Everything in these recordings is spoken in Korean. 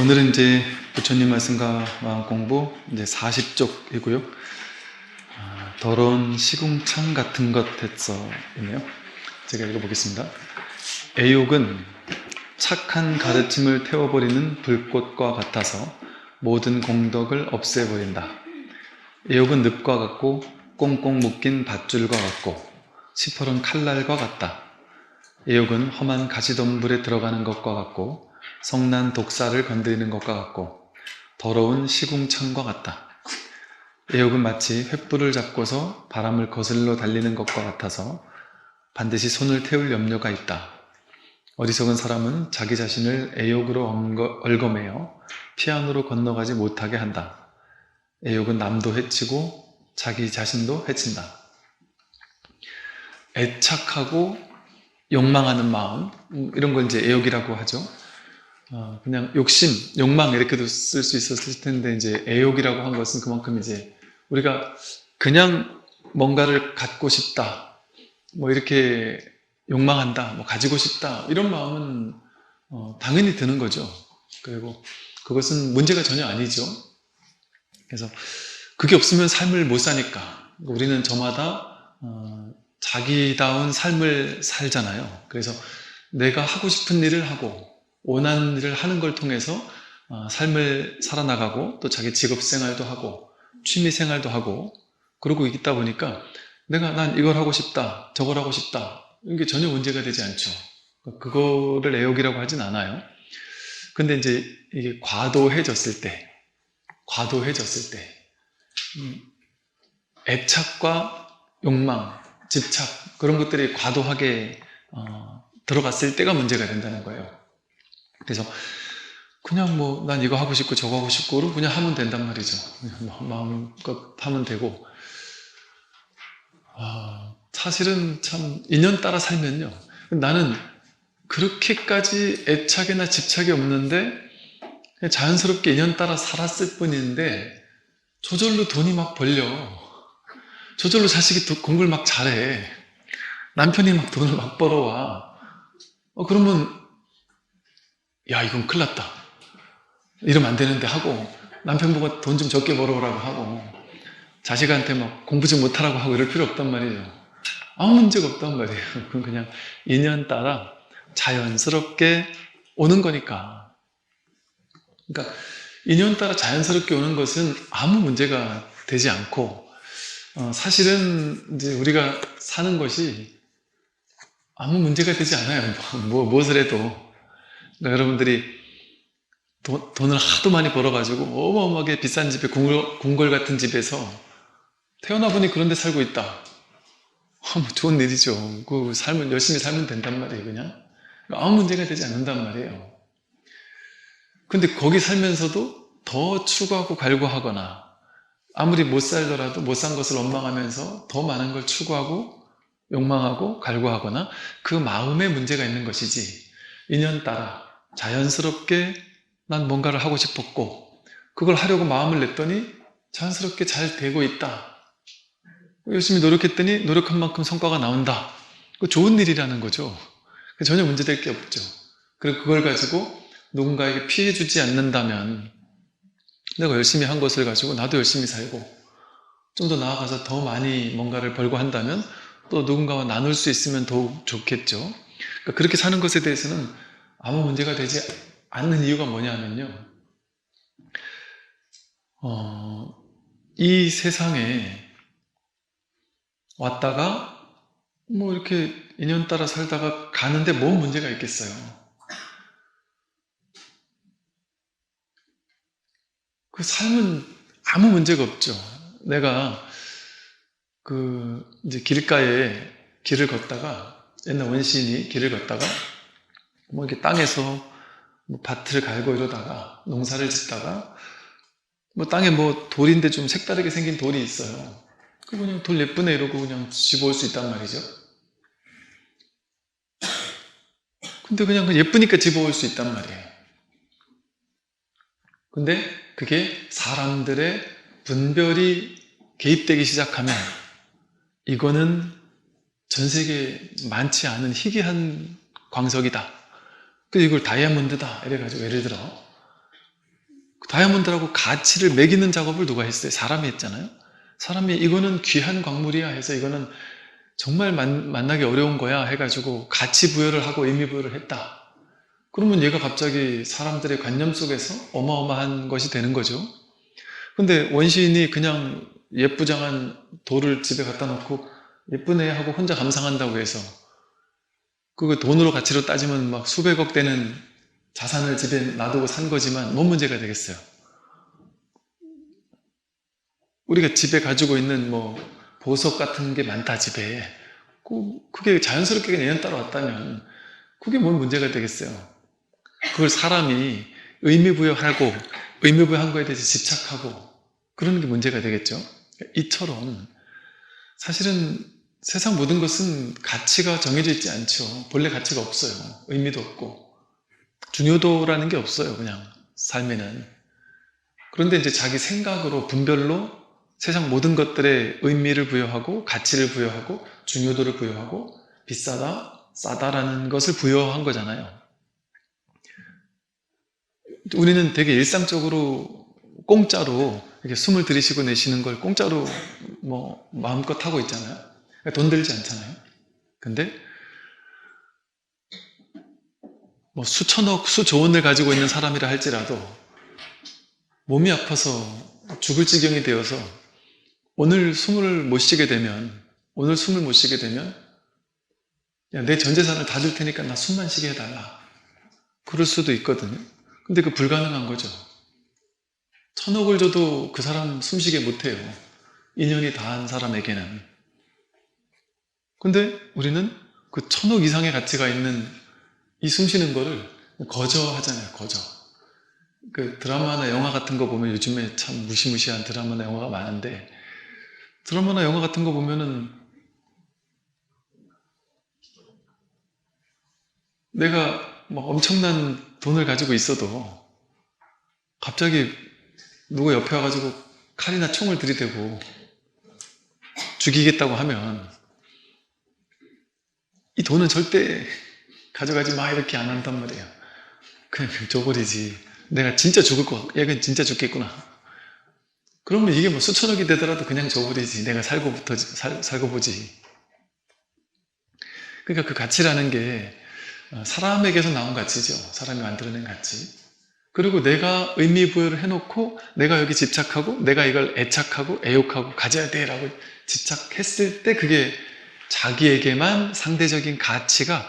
오늘은 이제 부처님 말씀과 마음 공부 이제 40쪽이고요. 더러운 시궁창 같은 것 했어이네요. 제가 읽어보겠습니다. 애욕은 착한 가르침을 태워버리는 불꽃과 같아서 모든 공덕을 없애버린다. 애욕은 늪과 같고 꽁꽁 묶인 밧줄과 같고 시퍼런 칼날과 같다. 애욕은 험한 가시덤불에 들어가는 것과 같고 성난 독사를 건드리는 것과 같고 더러운 시궁창과 같다. 애욕은 마치 횃불을 잡고서 바람을 거슬러 달리는 것과 같아서 반드시 손을 태울 염려가 있다. 어리석은 사람은 자기 자신을 애욕으로 얽어매어 피안으로 건너가지 못하게 한다. 애욕은 남도 해치고 자기 자신도 해친다. 애착하고 욕망하는 마음, 이런 걸 이제 애욕이라고 하죠. 그냥 욕심, 욕망 이렇게도 쓸 수 있었을 텐데 이제 애욕이라고 한 것은 그만큼 이제 우리가 그냥 뭔가를 갖고 싶다, 뭐 이렇게 욕망한다, 뭐 가지고 싶다 이런 마음은 당연히 드는 거죠. 그리고 그것은 문제가 전혀 아니죠. 그래서 그게 없으면 삶을 못 사니까 우리는 저마다 자기다운 삶을 살잖아요. 그래서 내가 하고 싶은 일을 하고 원하는 일을 하는 걸 통해서 삶을 살아나가고 또 자기 직업생활도 하고 취미생활도 하고 그러고 있다 보니까 난 이걸 하고 싶다, 저걸 하고 싶다 이게 전혀 문제가 되지 않죠. 그거를 애욕이라고 하진 않아요. 근데 이제 이게 과도해졌을 때 애착과 욕망, 집착 그런 것들이 과도하게 들어갔을 때가 문제가 된다는 거예요. 그래서 그냥 뭐 난 이거 하고 싶고 저거 하고 싶고로 그냥 하면 된단 말이죠. 그냥 마음껏 하면 되고 사실은 참 인연 따라 살면요, 나는 그렇게까지 애착이나 집착이 없는데 그냥 자연스럽게 인연 따라 살았을 뿐인데 저절로 돈이 막 벌려, 저절로 자식이 공부를 막 잘해, 남편이 막 돈을 막 벌어와. 그러면 야 이건 큰일 났다, 이러면 안 되는데 하고 남편 보고 돈 좀 적게 벌어오라고 하고 자식한테 막 공부 좀 못하라고 하고 이럴 필요 없단 말이죠. 아무 문제가 없단 말이에요. 그건 그냥 인연 따라 자연스럽게 오는 거니까. 그러니까 인연 따라 자연스럽게 오는 것은 아무 문제가 되지 않고 사실은 이제 우리가 사는 것이 아무 문제가 되지 않아요. 무엇을 해도. 그러니까 여러분들이 돈을 하도 많이 벌어가지고 어마어마하게 비싼 집에 궁궐 같은 집에서 태어나 보니 그런 데 살고 있다. 뭐 좋은 일이죠. 그 삶을 열심히 살면 된단 말이에요. 그냥 아무 문제가 되지 않는단 말이에요. 근데 거기 살면서도 더 추구하고 갈구하거나 아무리 못 살더라도 못 산 것을 원망하면서 더 많은 걸 추구하고 욕망하고 갈구하거나 그 마음에 문제가 있는 것이지, 인연 따라 자연스럽게 난 뭔가를 하고 싶었고 그걸 하려고 마음을 냈더니 자연스럽게 잘 되고 있다, 열심히 노력했더니 노력한 만큼 성과가 나온다, 그 좋은 일이라는 거죠. 전혀 문제될 게 없죠. 그리고 그걸 가지고 누군가에게 피해 주지 않는다면 내가 열심히 한 것을 가지고 나도 열심히 살고 좀 더 나아가서 더 많이 뭔가를 벌고 한다면 또 누군가와 나눌 수 있으면 더욱 좋겠죠. 그러니까 그렇게 사는 것에 대해서는 아무 문제가 되지 않는 이유가 뭐냐면요, 이 세상에 왔다가 뭐 이렇게 인연 따라 살다가 가는데 뭔 문제가 있겠어요. 그 삶은 아무 문제가 없죠. 내가 이제 길가에 길을 걷다가, 옛날 원시인이 길을 걷다가 뭐 이렇게 땅에서 뭐 밭을 갈고 이러다가 농사를 짓다가 뭐 땅에 뭐 돌인데 좀 색다르게 생긴 돌이 있어요. 그냥 돌 예쁘네 이러고 그냥 집어올 수 있단 말이죠. 근데 그냥 예쁘니까 집어올 수 있단 말이에요. 근데 그게 사람들의 분별이 개입되기 시작하면 이거는 전 세계에 많지 않은 희귀한 광석이다, 그래서 이걸 다이아몬드다 이래가지고 예를 들어 다이아몬드라고 가치를 매기는 작업을 누가 했어요? 사람이 했잖아요. 사람이 이거는 귀한 광물이야 해서 이거는 정말 만나기 어려운 거야 해가지고 가치 부여를 하고 의미 부여를 했다. 그러면 얘가 갑자기 사람들의 관념 속에서 어마어마한 것이 되는 거죠. 근데 원시인이 그냥 예쁘장한 돌을 집에 갖다 놓고 예쁘네 하고 혼자 감상한다고 해서 그거 돈으로 가치로 따지면 막 수백억 되는 자산을 집에 놔두고 산 거지만 뭔 문제가 되겠어요? 우리가 집에 가지고 있는 뭐 보석 같은 게 많다 집에 그게 자연스럽게 내년 따라왔다면 그게 뭔 문제가 되겠어요? 그걸 사람이 의미부여하고 의미부여한 거에 대해서 집착하고 그러는 게 문제가 되겠죠. 이처럼 사실은 세상 모든 것은 가치가 정해져 있지 않죠. 본래 가치가 없어요. 의미도 없고 중요도라는 게 없어요. 그냥 삶에는. 그런데 이제 자기 생각으로 분별로 세상 모든 것들에 의미를 부여하고 가치를 부여하고 중요도를 부여하고 비싸다, 싸다라는 것을 부여한 거잖아요. 우리는 되게 일상적으로 공짜로 이렇게 숨을 들이쉬고 내쉬는 걸 공짜로 뭐 마음껏 하고 있잖아요. 돈 들지 않잖아요. 근데 뭐 수천억, 수조원을 가지고 있는 사람이라 할지라도 몸이 아파서 죽을 지경이 되어서 오늘 숨을 못 쉬게 되면 야, 내 전 재산을 다 줄 테니까 나 숨만 쉬게 해달라. 그럴 수도 있거든요. 근데 그 불가능한 거죠. 천억을 줘도 그 사람 숨쉬게 못해요. 인연이 다한 사람에게는. 근데 우리는 그 천억 이상의 가치가 있는 이 숨쉬는 거를 거저하잖아요. 거저. 그 드라마나 영화 같은 거 보면 요즘에 참 무시무시한 드라마나 영화가 많은데 드라마나 영화 같은 거 보면은 내가 막 엄청난 돈을 가지고 있어도 갑자기 누구 옆에 와가지고 칼이나 총을 들이대고 죽이겠다고 하면 이 돈은 절대 가져가지 마 이렇게 안 한단 말이에요. 그냥 줘버리지. 내가 진짜 죽을 거, 얘는 진짜 죽겠구나. 그러면 이게 뭐 수천억이 되더라도 그냥 줘버리지. 내가 살고 보지. 그러니까 그 가치라는 게 사람에게서 나온 가치죠. 사람이 만들어낸 가치. 그리고 내가 의미 부여를 해놓고 내가 여기 집착하고 내가 이걸 애착하고 애욕하고 가져야 돼 라고 집착했을 때 그게 자기에게만 상대적인 가치가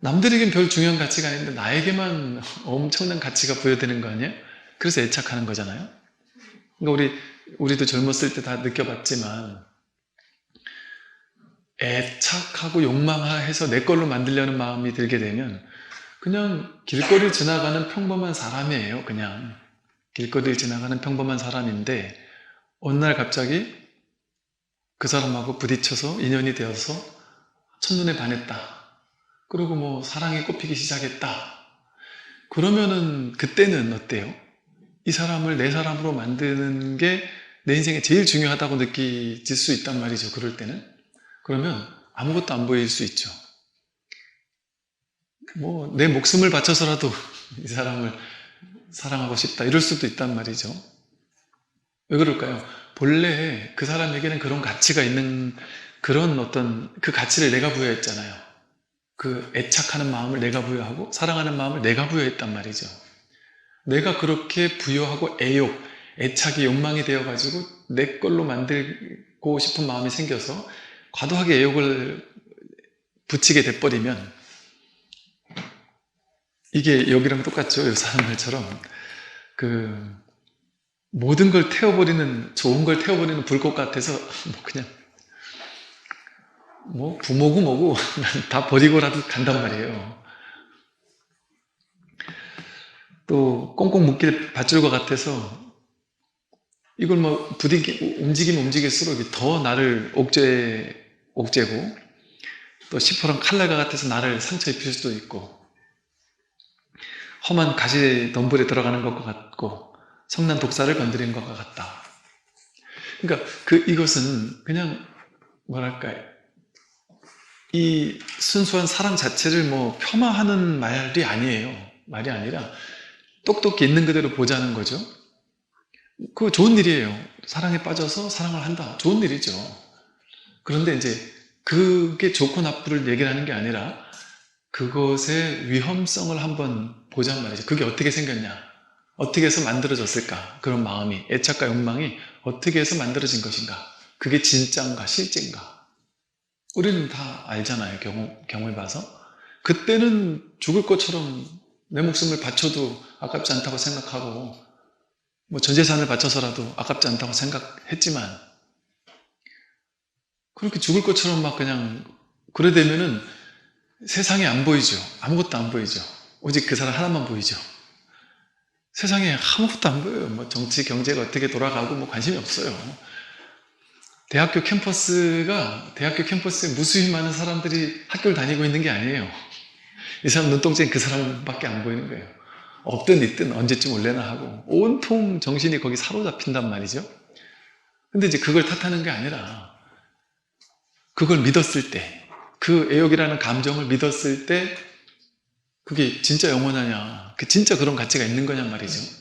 남들에겐 별 중요한 가치가 아닌데 나에게만 엄청난 가치가 부여되는 거 아니에요? 그래서 애착하는 거잖아요. 그러니까 우리도 젊었을 때 다 느껴봤지만 애착하고 욕망해서 내 걸로 만들려는 마음이 들게 되면 그냥 길거리 지나가는 평범한 사람이에요. 그냥 길거리 지나가는 평범한 사람인데 어느 날 갑자기 그 사람하고 부딪혀서 인연이 되어서 첫눈에 반했다. 그리고 뭐 사랑이 꽃피기 시작했다. 그러면은 그때는 어때요? 이 사람을 내 사람으로 만드는 게 내 인생에 제일 중요하다고 느껴질 수 있단 말이죠. 그럴 때는. 그러면 아무것도 안 보일 수 있죠. 뭐 내 목숨을 바쳐서라도 이 사람을 사랑하고 싶다 이럴 수도 있단 말이죠. 왜 그럴까요? 본래 그 사람에게는 그런 가치가 있는 그런 어떤 그 가치를 내가 부여했잖아요. 그 애착하는 마음을 내가 부여하고 사랑하는 마음을 내가 부여했단 말이죠. 내가 그렇게 부여하고 애착이 욕망이 되어가지고 내 걸로 만들고 싶은 마음이 생겨서 과도하게 애욕을 붙이게 돼버리면 이게 여기랑 똑같죠. 이 사람 말처럼 그 모든 걸 태워버리는 좋은 걸 태워버리는 불꽃 같아서 뭐 그냥 뭐 부모고 뭐고 다 버리고라도 간단 말이에요. 또 꽁꽁 묶일 밧줄과 같아서 이걸 뭐 움직이면 움직일수록 더 나를 옥죄고 또 시퍼런 칼날과 같아서 나를 상처 입힐 수도 있고 험한 가시 덤불에 들어가는 것과 같고 성난 독사를 건드린 것과 같다. 그러니까 이것은 그냥 뭐랄까 이 순수한 사랑 자체를 뭐 폄하하는 말이 아니에요. 말이 아니라 똑똑히 있는 그대로 보자는 거죠. 그거 좋은 일이에요. 사랑에 빠져서 사랑을 한다. 좋은 일이죠. 그런데 이제 그게 좋고 나쁘를 얘기를 하는 게 아니라 그것의 위험성을 한번 보자는 말이죠. 그게 어떻게 생겼냐? 어떻게 해서 만들어졌을까? 그런 마음이, 애착과 욕망이 어떻게 해서 만들어진 것인가? 그게 진짜인가, 실제인가? 우리는 다 알잖아요. 경험해 봐서. 그때는 죽을 것처럼 내 목숨을 바쳐도 아깝지 않다고 생각하고, 뭐 전 재산을 바쳐서라도 아깝지 않다고 생각했지만, 그렇게 죽을 것처럼 막 그냥, 그래 되면은 세상에 안 보이죠. 아무것도 안 보이죠. 오직 그 사람 하나만 보이죠. 세상에 아무것도 안 보여요. 뭐 정치, 경제가 어떻게 돌아가고 뭐 관심이 없어요. 대학교 캠퍼스에 무수히 많은 사람들이 학교를 다니고 있는 게 아니에요. 이 사람 눈동자에 그 사람밖에 안 보이는 거예요. 없든 있든 언제쯤 올래나 하고 온통 정신이 거기 사로잡힌단 말이죠. 근데 이제 그걸 탓하는 게 아니라 그걸 믿었을 때, 그 애욕이라는 감정을 믿었을 때 그게 진짜 영원하냐, 그 진짜 그런 가치가 있는 거냔 말이죠.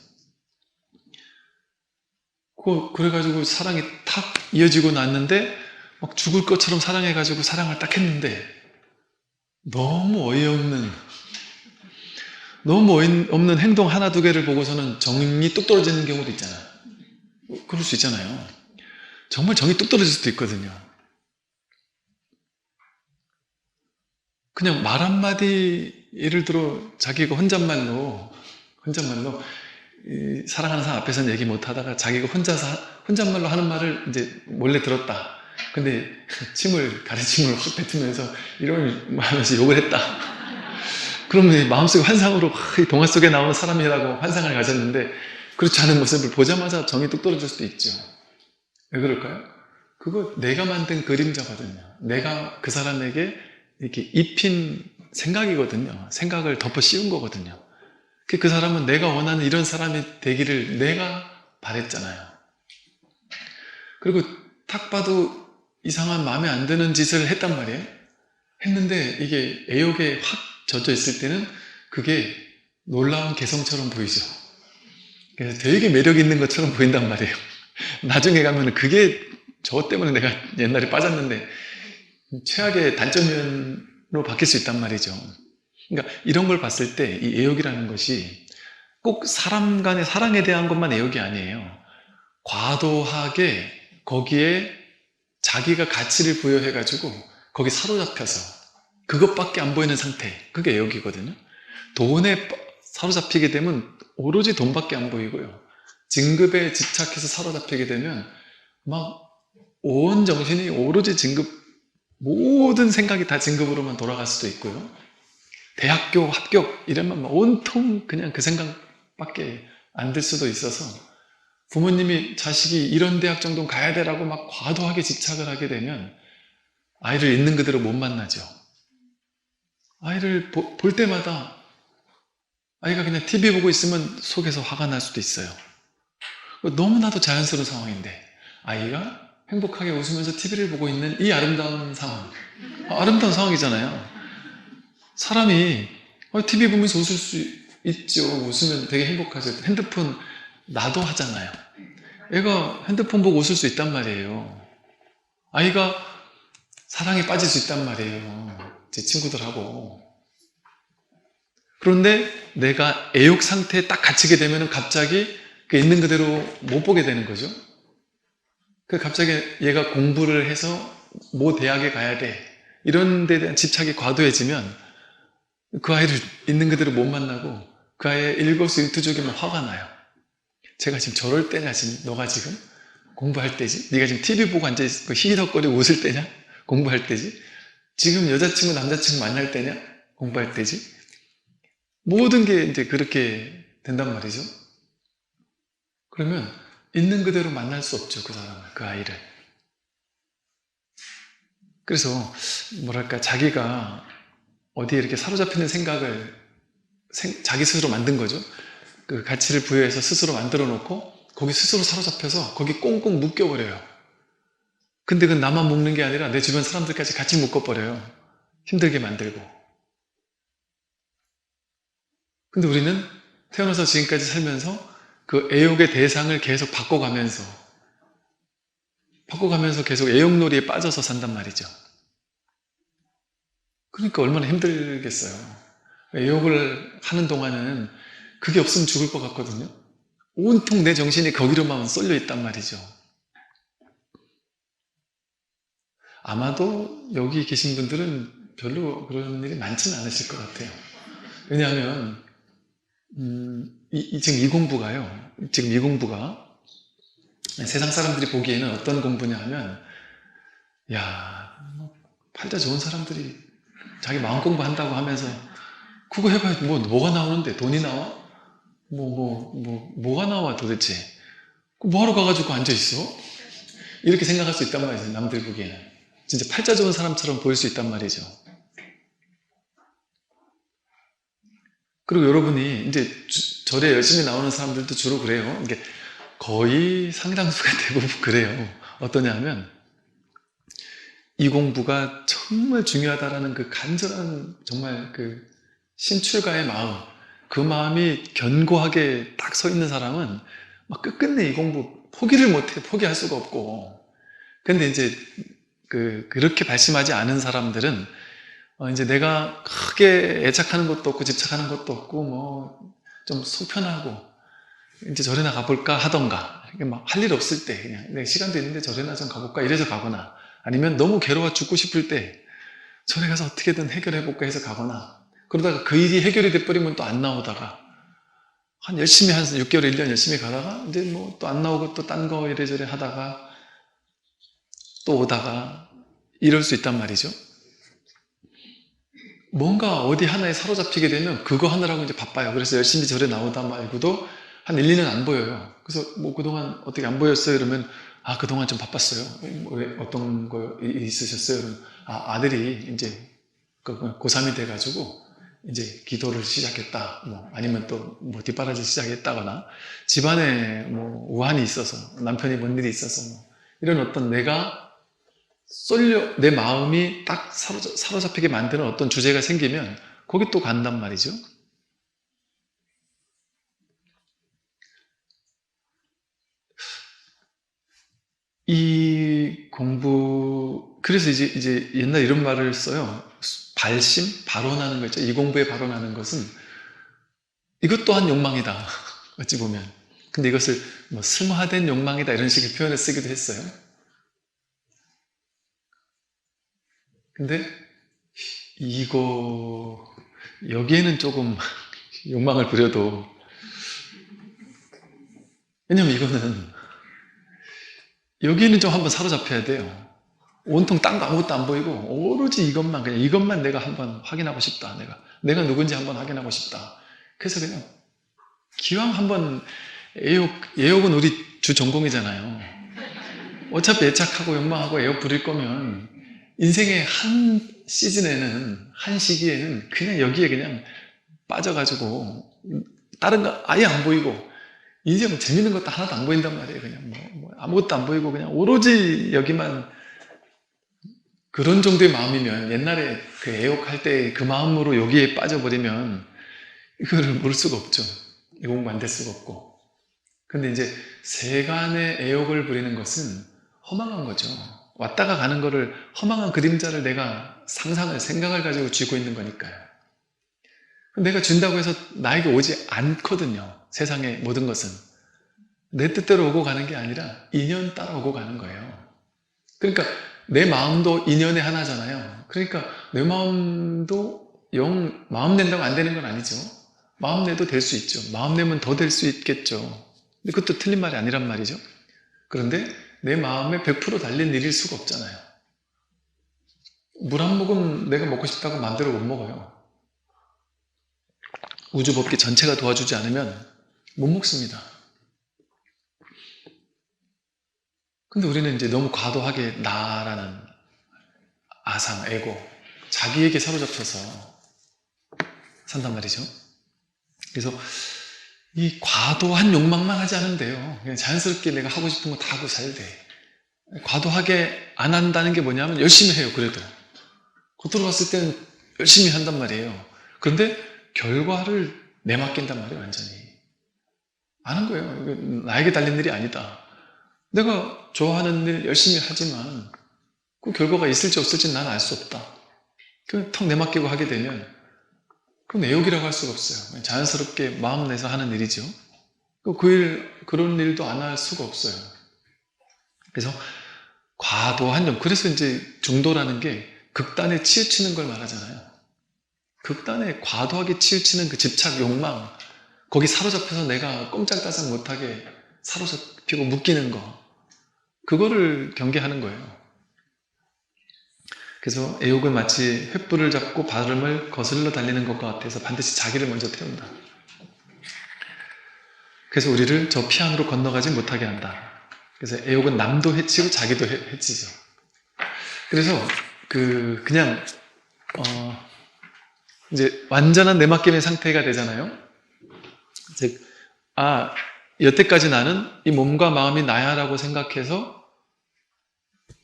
그래가지고 사랑이 탁 이어지고 났는데 막 죽을 것처럼 사랑해가지고 사랑을 딱 했는데 너무 어이없는 행동 하나 두 개를 보고서는 정이 뚝 떨어지는 경우도 있잖아요. 그럴 수 있잖아요. 정말 정이 뚝 떨어질 수도 있거든요. 그냥 말 한마디, 예를 들어 자기가 혼잣말로 사랑하는 사람 앞에서는 얘기 못 하다가 자기가 혼잣말로 하는 말을 이제 몰래 들었다. 근데 가래침을 확 뱉으면서 하면서 욕을 했다. 그러면 마음속에 환상으로 이 동화 속에 나오는 사람이라고 환상을 가졌는데 그렇지 않은 모습을 보자마자 정이 뚝 떨어질 수도 있죠. 왜 그럴까요? 그거 내가 만든 그림자거든요. 내가 그 사람에게 이렇게 입힌 생각이거든요. 생각을 덮어 씌운 거거든요. 그 사람은 내가 원하는 이런 사람이 되기를 내가 바랬잖아요. 그리고 딱 봐도 이상한 마음에 안 드는 짓을 했단 말이에요. 했는데 이게 애욕에 확 젖어 있을 때는 그게 놀라운 개성처럼 보이죠. 그래서 되게 매력 있는 것처럼 보인단 말이에요. 나중에 가면 그게 저 때문에 내가 옛날에 빠졌는데 최악의 단점으로 바뀔 수 있단 말이죠. 그러니까 이런 걸 봤을 때 이 애욕이라는 것이 꼭 사람 간의 사랑에 대한 것만 애욕이 아니에요. 과도하게 거기에 자기가 가치를 부여해가지고 거기 사로잡혀서 그것밖에 안 보이는 상태, 그게 애욕이거든요. 돈에 사로잡히게 되면 오로지 돈밖에 안 보이고요. 진급에 집착해서 사로잡히게 되면 막 온 정신이 오로지 진급, 모든 생각이 다 진급으로만 돌아갈 수도 있고요. 대학교 합격 이러면 온통 그냥 그 생각밖에 안 들 수도 있어서 부모님이 자식이 이런 대학 정도는 가야 되라고 막 과도하게 집착을 하게 되면 아이를 있는 그대로 못 만나죠. 아이를 볼 때마다 아이가 그냥 TV 보고 있으면 속에서 화가 날 수도 있어요. 너무나도 자연스러운 상황인데 아이가 행복하게 웃으면서 TV를 보고 있는 이 아름다운 상황, 아름다운 상황이잖아요. 사람이 TV 보면서 웃을 수 있죠. 웃으면 되게 행복하죠. 핸드폰 나도 하잖아요. 애가 핸드폰 보고 웃을 수 있단 말이에요. 아이가 사랑에 빠질 수 있단 말이에요. 제 친구들하고. 그런데 내가 애욕 상태에 딱 갇히게 되면 갑자기 그 있는 그대로 못 보게 되는 거죠. 갑자기 얘가 공부를 해서 뭐 대학에 가야 돼. 이런 데 대한 집착이 과도해지면 그 아이를 있는 그대로 못 만나고 그 아이의 일거수일투족이면 화가 나요. 제가 지금 저럴 때냐, 지금 너가 지금 공부할 때지? 네가 지금 TV 보고 앉아있고 히덕거리고 웃을 때냐? 공부할 때지? 지금 여자친구, 남자친구 만날 때냐? 공부할 때지? 모든 게 이제 그렇게 된단 말이죠. 그러면 있는 그대로 만날 수 없죠, 그 사람을, 그 아이를. 그래서 뭐랄까, 자기가 어디에 이렇게 사로잡히는 생각을 자기 스스로 만든 거죠. 그 가치를 부여해서 스스로 만들어 놓고 거기 스스로 사로잡혀서 거기 꽁꽁 묶여버려요. 근데 그건 나만 묶는 게 아니라 내 주변 사람들까지 같이 묶어버려요. 힘들게 만들고. 근데 우리는 태어나서 지금까지 살면서 그 애욕의 대상을 계속 바꿔가면서 계속 애욕놀이에 빠져서 산단 말이죠. 그러니까 얼마나 힘들겠어요. 애욕을 하는 동안은 그게 없으면 죽을 것 같거든요. 온통 내 정신이 거기로만 쏠려 있단 말이죠. 아마도 여기 계신 분들은 별로 그런 일이 많지는 않으실 것 같아요. 왜냐하면 지금 이 공부가 세상 사람들이 보기에는 어떤 공부냐 하면, 야, 팔자 좋은 사람들이 자기 마음 공부한다고 하면서 그거 해봐야 뭐가 나오는데? 돈이 나와? 뭐가 나와 도대체? 뭐하러 가가지고 앉아있어? 이렇게 생각할 수 있단 말이죠. 남들 보기에는. 진짜 팔자 좋은 사람처럼 보일 수 있단 말이죠. 그리고 여러분이 이제 절에 열심히 나오는 사람들도 주로 그래요. 이게 거의 상당수가 대부분 그래요. 어떠냐 하면 이 공부가 정말 중요하다라는 그 간절한 정말 그 심출가의 마음, 그 마음이 견고하게 딱 서 있는 사람은 막 끝끝내 이 공부 포기를 못해. 포기할 수가 없고. 근데 이제 그렇게 발심하지 않은 사람들은 이제 내가 크게 애착하는 것도 없고 집착하는 것도 없고 뭐 좀 속편하고 이제 절에나 가볼까 하던가 막 할 일 없을 때 그냥 내 시간도 있는데 절에나 좀 가볼까 이래서 가거나 아니면 너무 괴로워 죽고 싶을 때 절에 가서 어떻게든 해결해볼까 해서 가거나 그러다가 그 일이 해결이 돼버리면 또 안 나오다가 한 6개월, 1년 열심히 가다가 이제 뭐 또 안 나오고 또 딴 거 이래저래 하다가 또 오다가 이럴 수 있단 말이죠. 뭔가 어디 하나에 사로잡히게 되면 그거 하느라고 이제 바빠요. 그래서 열심히 절에 나오다 말고도 한 1, 2년 안 보여요. 그래서 뭐 그동안 어떻게 안 보였어요? 이러면 그동안 좀 바빴어요. 왜 어떤 거 있으셨어요? 그러면 아들이 이제 고3이 돼가지고 이제 기도를 시작했다. 뭐 아니면 또 뭐 뒷바라지 시작했다거나 집안에 뭐 우환이 있어서 남편이 뭔 일이 있어서 뭐 이런 어떤 내 마음이 딱 사로잡히게 만드는 어떤 주제가 생기면 거기 또 간단 말이죠. 이 공부, 그래서 이제 옛날 이런 말을 써요. 발원하는 거 있죠. 이 공부에 발원하는 것은 이것 또한 욕망이다. 어찌 보면. 근데 이것을 뭐 승화된 욕망이다 이런 식의 표현을 쓰기도 했어요. 근데 여기에는 조금 욕망을 부려도, 왜냐면 이거는 여기에는 좀 한번 사로잡혀야 돼요. 온통 딴 거 아무것도 안 보이고 오로지 이것만 내가 한번 확인하고 싶다. 내가 누군지 한번 확인하고 싶다. 그래서 그냥 기왕 한번 애욕은 우리 주 전공이잖아요. 어차피 애착하고 욕망하고 애욕 부릴 거면 인생의 한 시즌에는 한 시기에는 그냥 여기에 그냥 빠져가지고 다른 거 아예 안 보이고 인생 재밌는 것도 하나도 안 보인단 말이에요. 그냥 뭐 아무것도 안 보이고 그냥 오로지 여기만 그런 정도의 마음이면 옛날에 그 애욕할 때 그 마음으로 여기에 빠져버리면 이거를 모를 수가 없죠. 이 공부 안 될 수가 없고. 근데 이제 세간의 애욕을 부리는 것은 허망한 거죠. 왔다가 가는 거를 허망한 그림자를 내가 생각을 가지고 쥐고 있는 거니까요. 내가 준다고 해서 나에게 오지 않거든요. 세상의 모든 것은. 내 뜻대로 오고 가는 게 아니라 인연 따라 오고 가는 거예요. 그러니까 내 마음도 인연의 하나잖아요. 그러니까 내 마음도 마음 낸다고 안 되는 건 아니죠. 마음 내도 될 수 있죠. 마음 내면 더 될 수 있겠죠. 근데 그것도 틀린 말이 아니란 말이죠. 그런데 내 마음에 100% 달린 일일 수가 없잖아요. 물 한 모금 내가 먹고 싶다고 마음대로 못 먹어요. 우주법계 전체가 도와주지 않으면 못 먹습니다. 근데 우리는 이제 너무 과도하게 나라는 아상, 에고, 자기에게 사로잡혀서 산단 말이죠. 그래서 이 과도한 욕망만 하지 않으면 돼요. 그냥 자연스럽게 내가 하고 싶은 거 다 하고 살 돼. 과도하게 안 한다는 게 뭐냐면 열심히 해요, 그래도. 겉으로 봤을 때는 열심히 한단 말이에요. 그런데 결과를 내맡긴단 말이에요, 완전히. 아는 거예요. 이거 나에게 달린 일이 아니다. 내가 좋아하는 일 열심히 하지만 그 결과가 있을지 없을지 난 알 수 없다. 그 턱 내맡기고 하게 되면 그건 애욕이라고 할 수가 없어요. 자연스럽게 마음 내서 하는 일이죠. 그런 일도 안 할 수가 없어요. 그래서 과도한 점, 그래서 이제 중도라는 게 극단에 치우치는 걸 말하잖아요. 극단에 과도하게 치우치는 그 집착, 욕망, 거기 사로잡혀서 내가 꼼짝달싹 못하게 사로잡히고 묶이는 거, 그거를 경계하는 거예요. 그래서 애욕은 마치 횃불을 잡고 발음을 거슬러 달리는 것과 같아서 반드시 자기를 먼저 태운다. 그래서 우리를 저 피안으로 건너가지 못하게 한다. 그래서 애욕은 남도 해치고 자기도 해치죠. 그래서 그냥 이제 완전한 내맡김의 상태가 되잖아요. 즉, 여태까지 나는 이 몸과 마음이 나야라고 생각해서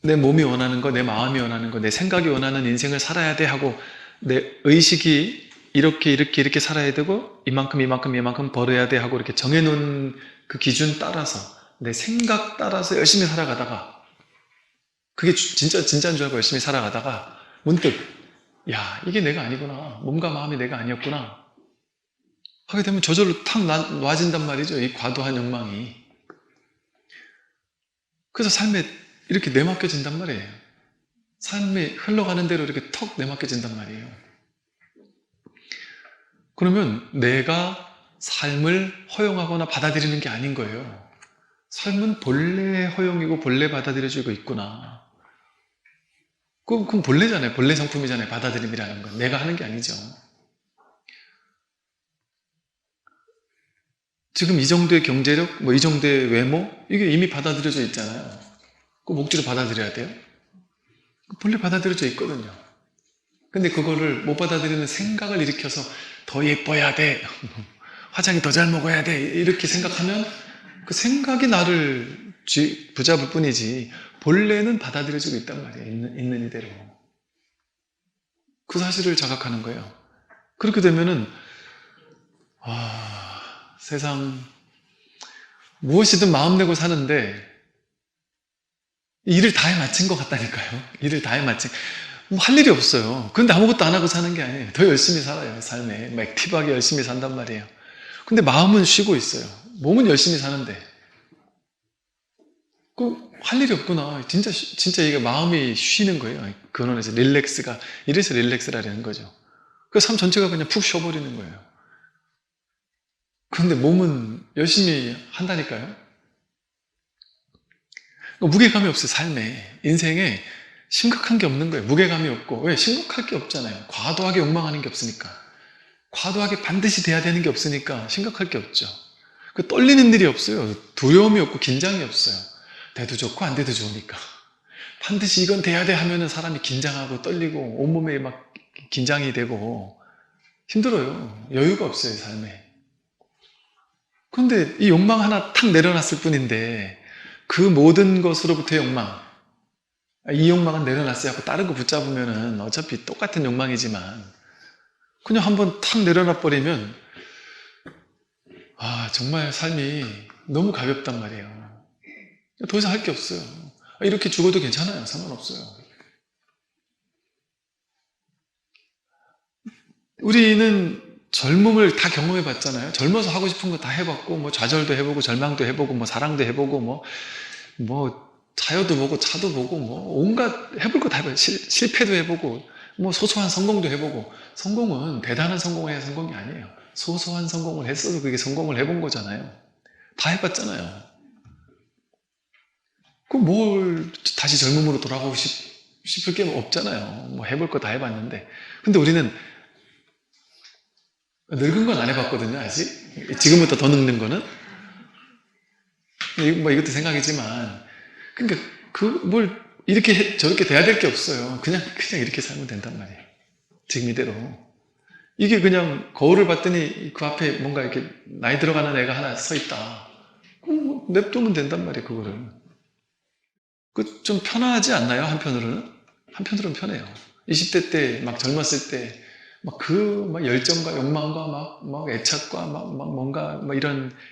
내 몸이 원하는 거, 내 마음이 원하는 거, 내 생각이 원하는 인생을 살아야 돼 하고 내 의식이 이렇게 살아야 되고 이만큼 벌어야 돼 하고 이렇게 정해놓은 그 기준 따라서 내 생각 따라서 열심히 살아가다가 그게 진짜인 줄 알고 열심히 살아가다가 문득 야, 이게 내가 아니구나. 몸과 마음이 내가 아니었구나. 하게 되면 저절로 탁 놔진단 말이죠. 이 과도한 욕망이. 그래서 삶에 이렇게 내맡겨진단 말이에요. 삶이 흘러가는 대로 이렇게 턱 내맡겨진단 말이에요. 그러면 내가 삶을 허용하거나 받아들이는 게 아닌 거예요. 삶은 본래 허용이고 본래 받아들여지고 있구나. 그럼 본래잖아요. 본래 성품이잖아요. 받아들임이라는 건. 내가 하는 게 아니죠. 지금 이 정도의 경제력, 이 정도의 외모, 이게 이미 받아들여져 있잖아요. 그 목적으로 받아들여야 돼요? 본래 받아들여져 있거든요. 근데 그거를 못 받아들이는 생각을 일으켜서 더 예뻐야 돼. 화장이 더 잘 먹어야 돼. 이렇게 생각하면 그 생각이 나를 붙잡을 뿐이지 본래는 받아들여지고 있단 말이에요. 있는 이대로. 그 사실을 자각하는 거예요. 그렇게 되면은 세상 무엇이든 마음 내고 사는데 일을 다해 마친 것 같다니까요. 일을 다해 마친. 할 일이 없어요. 그런데 아무것도 안 하고 사는 게 아니에요. 더 열심히 살아요. 삶에. 액티브하게 열심히 산단 말이에요. 근데 마음은 쉬고 있어요. 몸은 열심히 사는데. 할 일이 없구나. 진짜 이게 마음이 쉬는 거예요. 근원에서 릴렉스가. 이래서 릴렉스라는 거죠. 그 삶 전체가 그냥 푹 쉬어버리는 거예요. 그런데 몸은 열심히 한다니까요. 무게감이 없어요. 삶에. 인생에 심각한 게 없는 거예요. 무게감이 없고. 왜? 심각할 게 없잖아요. 과도하게 욕망하는 게 없으니까. 과도하게 반드시 돼야 되는 게 없으니까 심각할 게 없죠. 떨리는 일이 없어요. 두려움이 없고 긴장이 없어요. 돼도 좋고 안 돼도 좋으니까. 반드시 이건 돼야 돼 하면은 사람이 긴장하고 떨리고 온몸에 막 긴장이 되고 힘들어요. 여유가 없어요, 삶에. 그런데 이 욕망 하나 탁 내려놨을 뿐인데 그 모든 것으로부터의 욕망, 이 욕망은 내려놨어야 하고 다른 거 붙잡으면은 어차피 똑같은 욕망이지만 그냥 한번 탁 내려놔버리면 정말 삶이 너무 가볍단 말이에요. 더 이상 할 게 없어요. 이렇게 죽어도 괜찮아요. 상관없어요. 우리는 젊음을 다 경험해 봤잖아요. 젊어서 하고 싶은 거 다 해봤고, 좌절도 해보고, 절망도 해보고, 사랑도 해보고, 자유도 보고, 차도 보고, 온갖 해볼 거 다 해봐요. 실패도 해보고, 소소한 성공도 해보고. 성공은 대단한 성공을 해야 성공이 아니에요. 소소한 성공을 했어도 그게 성공을 해본 거잖아요. 다 해봤잖아요. 그럼 뭘 다시 젊음으로 돌아가고 싶을 게 없잖아요. 해볼 거 다 해봤는데. 근데 우리는 늙은 건 안 해봤거든요, 아직. 지금부터 더 늙는 거는. 이것도 생각이지만. 그러니까, 저렇게 돼야 될 게 없어요. 그냥 이렇게 살면 된단 말이에요. 지금 이대로. 이게 그냥 거울을 봤더니 그 앞에 뭔가 이렇게 나이 들어가는 애가 하나 서 있다. 그럼 냅두면 된단 말이에요, 그거를. 좀 편하지 않나요, 한편으로는? 한편으로는 편해요. 20대 때, 막 젊었을 때, 막 열정과 욕망과 막 애착과 뭔가,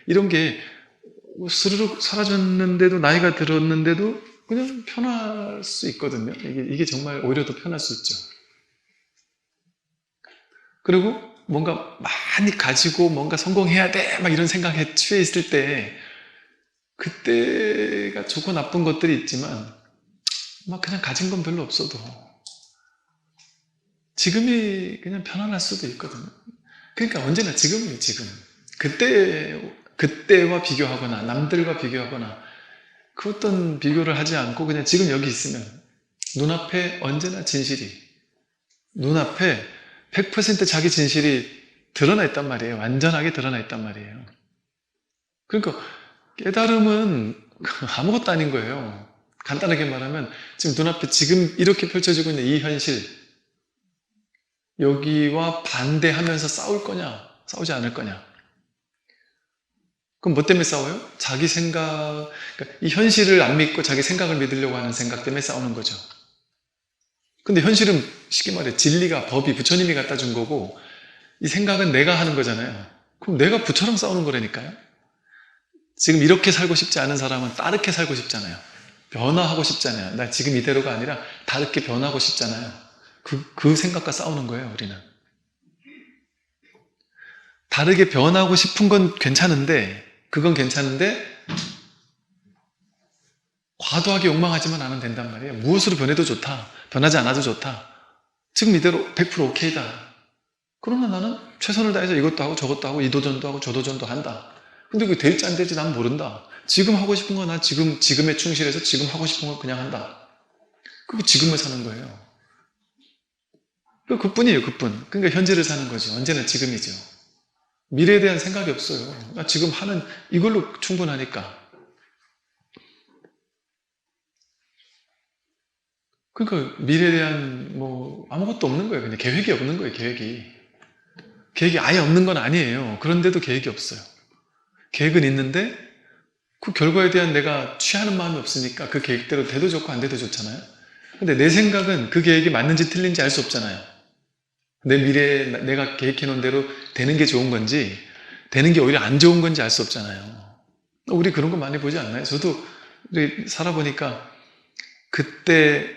이런 게 스르륵 사라졌는데도, 나이가 들었는데도 그냥 편할 수 있거든요. 이게 정말 오히려 더 편할 수 있죠. 그리고 뭔가 많이 가지고 뭔가 성공해야 돼! 막 이런 생각에 취해 있을 때, 그때가 좋고 나쁜 것들이 있지만, 그냥 가진 건 별로 없어도, 지금이 그냥 편안할 수도 있거든요. 그러니까 언제나 지금이에요, 지금. 그때와 비교하거나, 남들과 비교하거나, 그 어떤 비교를 하지 않고 그냥 지금 여기 있으면, 눈앞에 언제나 진실이, 눈앞에 100% 자기 진실이 드러나 있단 말이에요. 완전하게 드러나 있단 말이에요. 그러니까 깨달음은 아무것도 아닌 거예요. 간단하게 말하면 지금 눈앞에 지금 이렇게 펼쳐지고 있는 이 현실, 여기와 반대하면서 싸울 거냐, 싸우지 않을 거냐. 그럼 뭐 때문에 싸워요? 자기 생각, 그러니까 이 현실을 안 믿고 자기 생각을 믿으려고 하는 생각 때문에 싸우는 거죠. 근데 현실은 쉽게 말해 진리가, 법이, 부처님이 갖다 준 거고, 이 생각은 내가 하는 거잖아요. 그럼 내가 부처랑 싸우는 거라니까요. 지금 이렇게 살고 싶지 않은 사람은 다르게 살고 싶잖아요. 변화하고 싶잖아요. 나 지금 이대로가 아니라 다르게 변하고 싶잖아요. 그 생각과 싸우는 거예요, 우리는. 다르게 변하고 싶은 건 괜찮은데, 그건 괜찮은데, 과도하게 욕망하지만 않으면 된단 말이에요. 무엇으로 변해도 좋다. 변하지 않아도 좋다. 지금 이대로 100% 오케이다. 그러나 나는 최선을 다해서 이것도 하고 저것도 하고 이 도전도 하고 저 도전도 한다. 근데 그게 될지 안 될지 난 모른다. 지금 하고 싶은 건 난 지금에 충실해서 지금 하고 싶은 걸 그냥 한다. 그게 지금을 사는 거예요. 그뿐이에요, 그뿐. 그러니까 현재를 사는 거죠. 언제나 지금이죠. 미래에 대한 생각이 없어요. 나 지금 하는 이걸로 충분하니까. 그러니까 미래에 대한 아무것도 없는 거예요. 그냥 계획이 없는 거예요, 계획이. 계획이 아예 없는 건 아니에요. 그런데도 계획이 없어요. 계획은 있는데 그 결과에 대한 내가 취하는 마음이 없으니까 그 계획대로 돼도 좋고 안 돼도 좋잖아요. 근데 내 생각은 그 계획이 맞는지 틀린지 알 수 없잖아요. 내 미래에 내가 계획해 놓은 대로 되는 게 좋은 건지 되는 게 오히려 안 좋은 건지 알 수 없잖아요. 우리 그런 거 많이 보지 않나요? 저도 우리 살아보니까 그때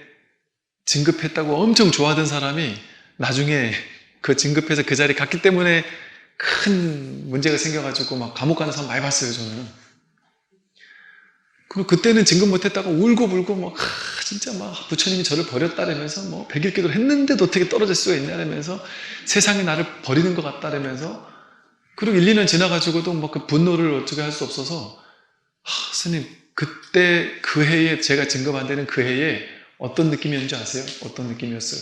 진급했다고 엄청 좋아하던 사람이 나중에 그 진급해서 그 자리 갔기 때문에 큰 문제가 생겨가지고 막 감옥 가는 사람 많이 봤어요, 저는. 그리고 그때는 진급 못했다고 울고불고 진짜 부처님이 저를 버렸다라면서 100일 기도를 했는데도 어떻게 떨어질 수가 있냐라면서 세상이 나를 버리는 것 같다라면서 그리고 1, 2년 지나가지고도 그 분노를 어떻게 할 수 없어서 스님 그때 그 해에 제가 진급 안 되는 그 해에 어떤 느낌이었는지 아세요? 어떤 느낌이었어요?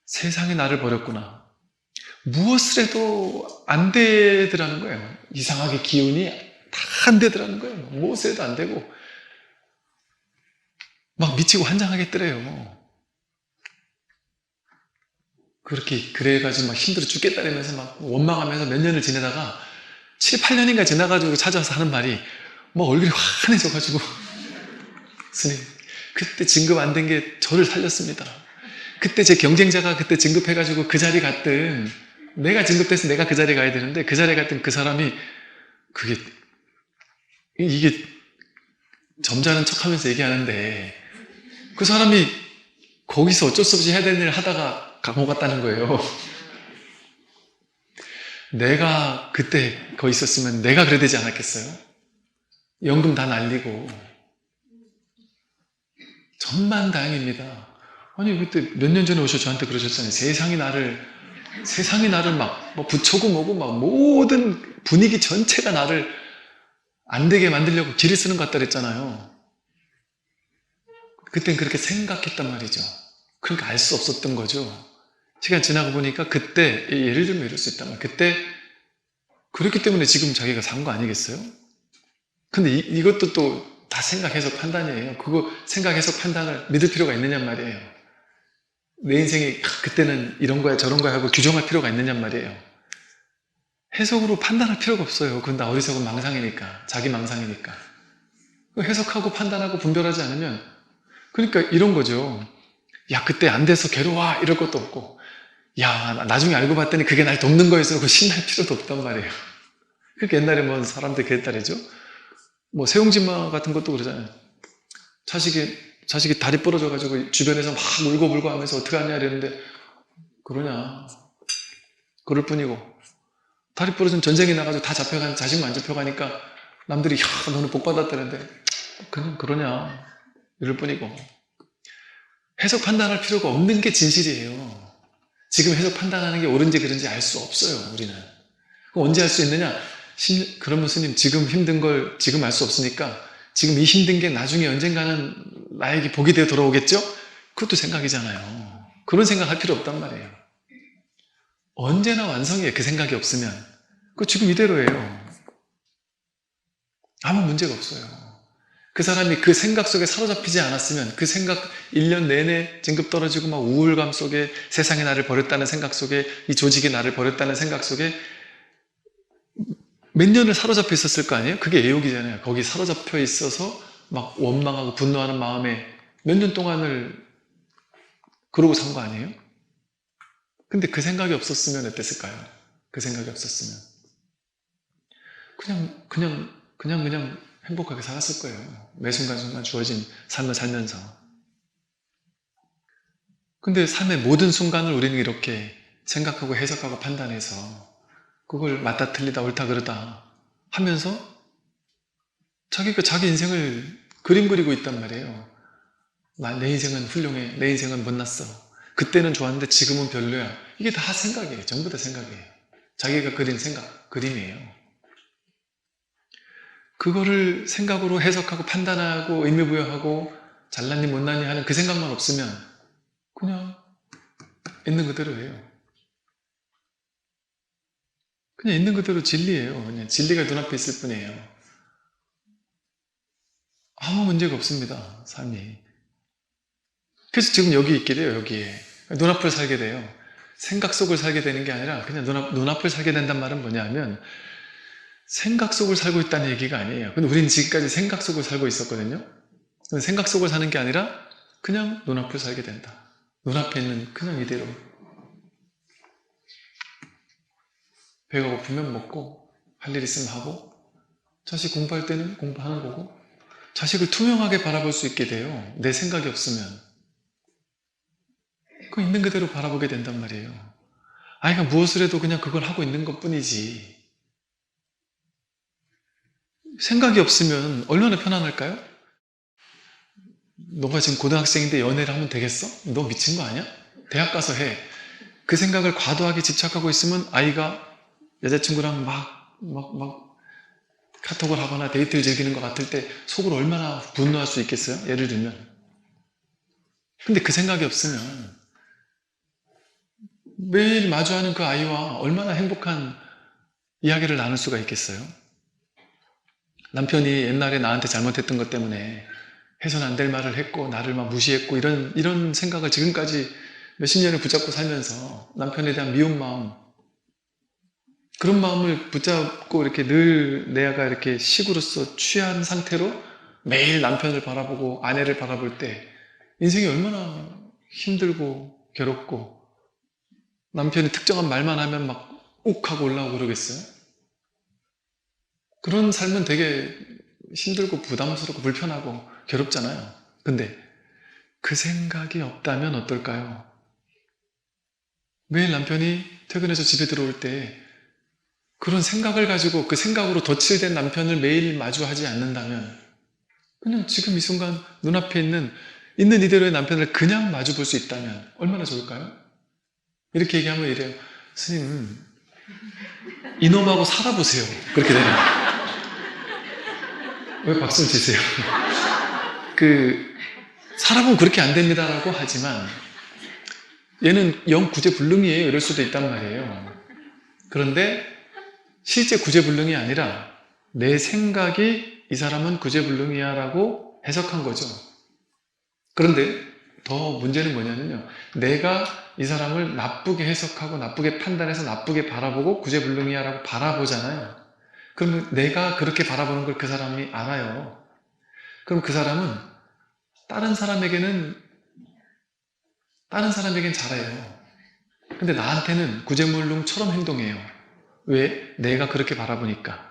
세상이 나를 버렸구나. 무엇을 해도 안 되더라는 거예요. 이상하게 기운이 다 안 되더라는 거예요. 무엇을 해도 안 되고 막 미치고 환장하겠더래요. 그래가지고 막 힘들어 죽겠다라면서 막 원망하면서 몇 년을 지내다가 7, 8년인가 지나가지고 찾아와서 하는 말이 얼굴이 환해져가지고 스님 그때 진급 안 된 게 저를 살렸습니다. 그때 제 경쟁자가 그때 진급해가지고 그 자리 갔든 내가 진급돼서 내가 그 자리에 가야 되는데 그 자리에 갔든 그 사람이 이게 점잖은 척하면서 얘기하는데 그 사람이 거기서 어쩔 수 없이 해야 되는 일을 하다가 감옥 갔다는 거예요. 내가 그때 거기 있었으면 내가 그래야 되지 않았겠어요? 연금 다 날리고 천만다행입니다. 아니 그때 몇 년 전에 오셔서 저한테 그러셨잖아요. 세상이 나를 부처고 뭐고 모든 분위기 전체가 나를 안 되게 만들려고 길을 쓰는 것 같다 그랬잖아요. 그땐 그렇게 생각했단 말이죠. 그러니까 알 수 없었던 거죠. 시간 지나고 보니까 그때 예를 들면 이럴 수 있단 말이에요. 그때 그렇기 때문에 지금 자기가 산 거 아니겠어요? 근데 이것도 또 다 생각 해석 판단이에요. 그거 생각 해석 판단을 믿을 필요가 있느냐 말이에요. 내 인생이 그때는 이런 거야 저런 거야 하고 규정할 필요가 있느냐 말이에요. 해석으로 판단할 필요가 없어요. 그건 다 어리석은 망상이니까, 자기 망상이니까. 해석하고 판단하고 분별하지 않으면 그러니까 이런 거죠. 야 그때 안 돼서 괴로워 이럴 것도 없고 야, 나중에 알고 봤더니 그게 날 돕는 거였어. 그거 신날 필요도 없단 말이에요. 그렇게 옛날에 뭐 사람들 그랬다래죠. 뭐 세용지마 같은 것도 그러잖아요. 자식이 다리 부러져가지고 주변에서 막 울고불고 하면서 어떡하냐 이랬는데, 그러냐. 그럴 뿐이고, 다리 부러진 전쟁에 나가지고 다 잡혀간, 자식만 안 잡혀가니까 남들이, 야, 너는 복 받았다는데, 그냥 그러냐. 이럴 뿐이고. 해석 판단할 필요가 없는 게 진실이에요. 지금 해석 판단하는 게 옳은지 그른지 알 수 없어요, 우리는. 그럼 언제 알 수 있느냐? 그러면 스님, 지금 힘든 걸 지금 알 수 없으니까 지금 이 힘든 게 나중에 언젠가는 나에게 복이 되어 돌아오겠죠? 그것도 생각이잖아요. 그런 생각 할 필요 없단 말이에요. 언제나 완성이에요. 그 생각이 없으면. 그거 지금 이대로예요. 아무 문제가 없어요. 그 사람이 그 생각 속에 사로잡히지 않았으면, 그 생각 1년 내내 진급 떨어지고 막 우울감 속에, 세상이 나를 버렸다는 생각 속에, 이 조직이 나를 버렸다는 생각 속에 몇 년을 사로잡혀 있었을 거 아니에요? 그게 애욕이잖아요. 거기 사로잡혀 있어서 막 원망하고 분노하는 마음에 몇 년 동안을 그러고 산 거 아니에요? 근데 그 생각이 없었으면 어땠을까요? 그 생각이 없었으면 그냥 행복하게 살았을 거예요. 매 순간순간 주어진 삶을 살면서. 근데 삶의 모든 순간을 우리는 이렇게 생각하고 해석하고 판단해서 그걸 맞다 틀리다 옳다 그르다 하면서 자기가 자기 인생을 그림 그리고 있단 말이에요. 내 인생은 훌륭해. 내 인생은 못났어. 그때는 좋았는데 지금은 별로야. 이게 다 생각이에요. 전부 다 생각이에요. 자기가 그린 생각, 그림이에요. 그거를 생각으로 해석하고 판단하고 의미부여하고 잘났니 못났니 하는 그 생각만 없으면 그냥 있는 그대로예요. 그냥 있는 그대로 진리예요. 그냥 진리가 눈앞에 있을 뿐이에요. 아무 문제가 없습니다. 삶이. 그래서 지금 여기 있게 돼요. 여기에. 눈앞을 살게 돼요. 생각 속을 살게 되는 게 아니라 그냥 눈앞을 살게 된단 말은 뭐냐면 생각 속을 살고 있다는 얘기가 아니에요. 근데 우리는 지금까지 생각 속을 살고 있었거든요. 생각 속을 사는 게 아니라 그냥 눈앞을 살게 된다. 눈앞에 있는 그냥 이대로. 배가 고프면 먹고, 할 일 있으면 하고, 자식 공부할 때는 공부하는 거고, 자식을 투명하게 바라볼 수 있게 돼요. 내 생각이 없으면. 그 있는 그대로 바라보게 된단 말이에요. 아이가 무엇을 해도 그냥 그걸 하고 있는 것 뿐이지. 생각이 없으면 얼마나 편안할까요? 너가 지금 고등학생인데 연애를 하면 되겠어? 너 미친 거 아니야? 대학 가서 해. 그 생각을 과도하게 집착하고 있으면 아이가 여자친구랑 막 카톡을 하거나 데이트를 즐기는 것 같을 때 속으로 얼마나 분노할 수 있겠어요? 예를 들면. 근데 그 생각이 없으면 매일 마주하는 그 아이와 얼마나 행복한 이야기를 나눌 수가 있겠어요? 남편이 옛날에 나한테 잘못했던 것 때문에 해서는 안 될 말을 했고 나를 막 무시했고 이런 생각을 지금까지 몇십 년을 붙잡고 살면서 남편에 대한 미운 마음, 그런 마음을 붙잡고 이렇게 늘 내가 이렇게 식으로서 취한 상태로 매일 남편을 바라보고 아내를 바라볼 때 인생이 얼마나 힘들고 괴롭고 남편이 특정한 말만 하면 막 욱하고 올라오고 그러겠어요? 그런 삶은 되게 힘들고 부담스럽고 불편하고 괴롭잖아요. 근데 그 생각이 없다면 어떨까요? 매일 남편이 퇴근해서 집에 들어올 때 그런 생각을 가지고 그 생각으로 덧칠된 남편을 매일 마주하지 않는다면 그냥 지금 이 순간 눈앞에 있는 이대로의 남편을 그냥 마주 볼 수 있다면 얼마나 좋을까요? 이렇게 얘기하면 이래요. 스님, 이놈하고 살아보세요. 그렇게 되면. 왜 박수를 치세요? 살아보면 그렇게 안 됩니다라고 하지만 얘는 영 구제불능이에요. 이럴 수도 있단 말이에요. 그런데 실제 구제불능이 아니라 내 생각이 이 사람은 구제불능이야 라고 해석한 거죠. 그런데 더 문제는 뭐냐면요. 내가 이 사람을 나쁘게 해석하고 나쁘게 판단해서 나쁘게 바라보고 구제불능이야 라고 바라보잖아요. 그러면 내가 그렇게 바라보는 걸 그 사람이 알아요. 그럼 그 사람은 다른 사람에겐 잘해요. 근데 나한테는 구제물lun처럼 행동해요. 왜? 내가 그렇게 바라보니까.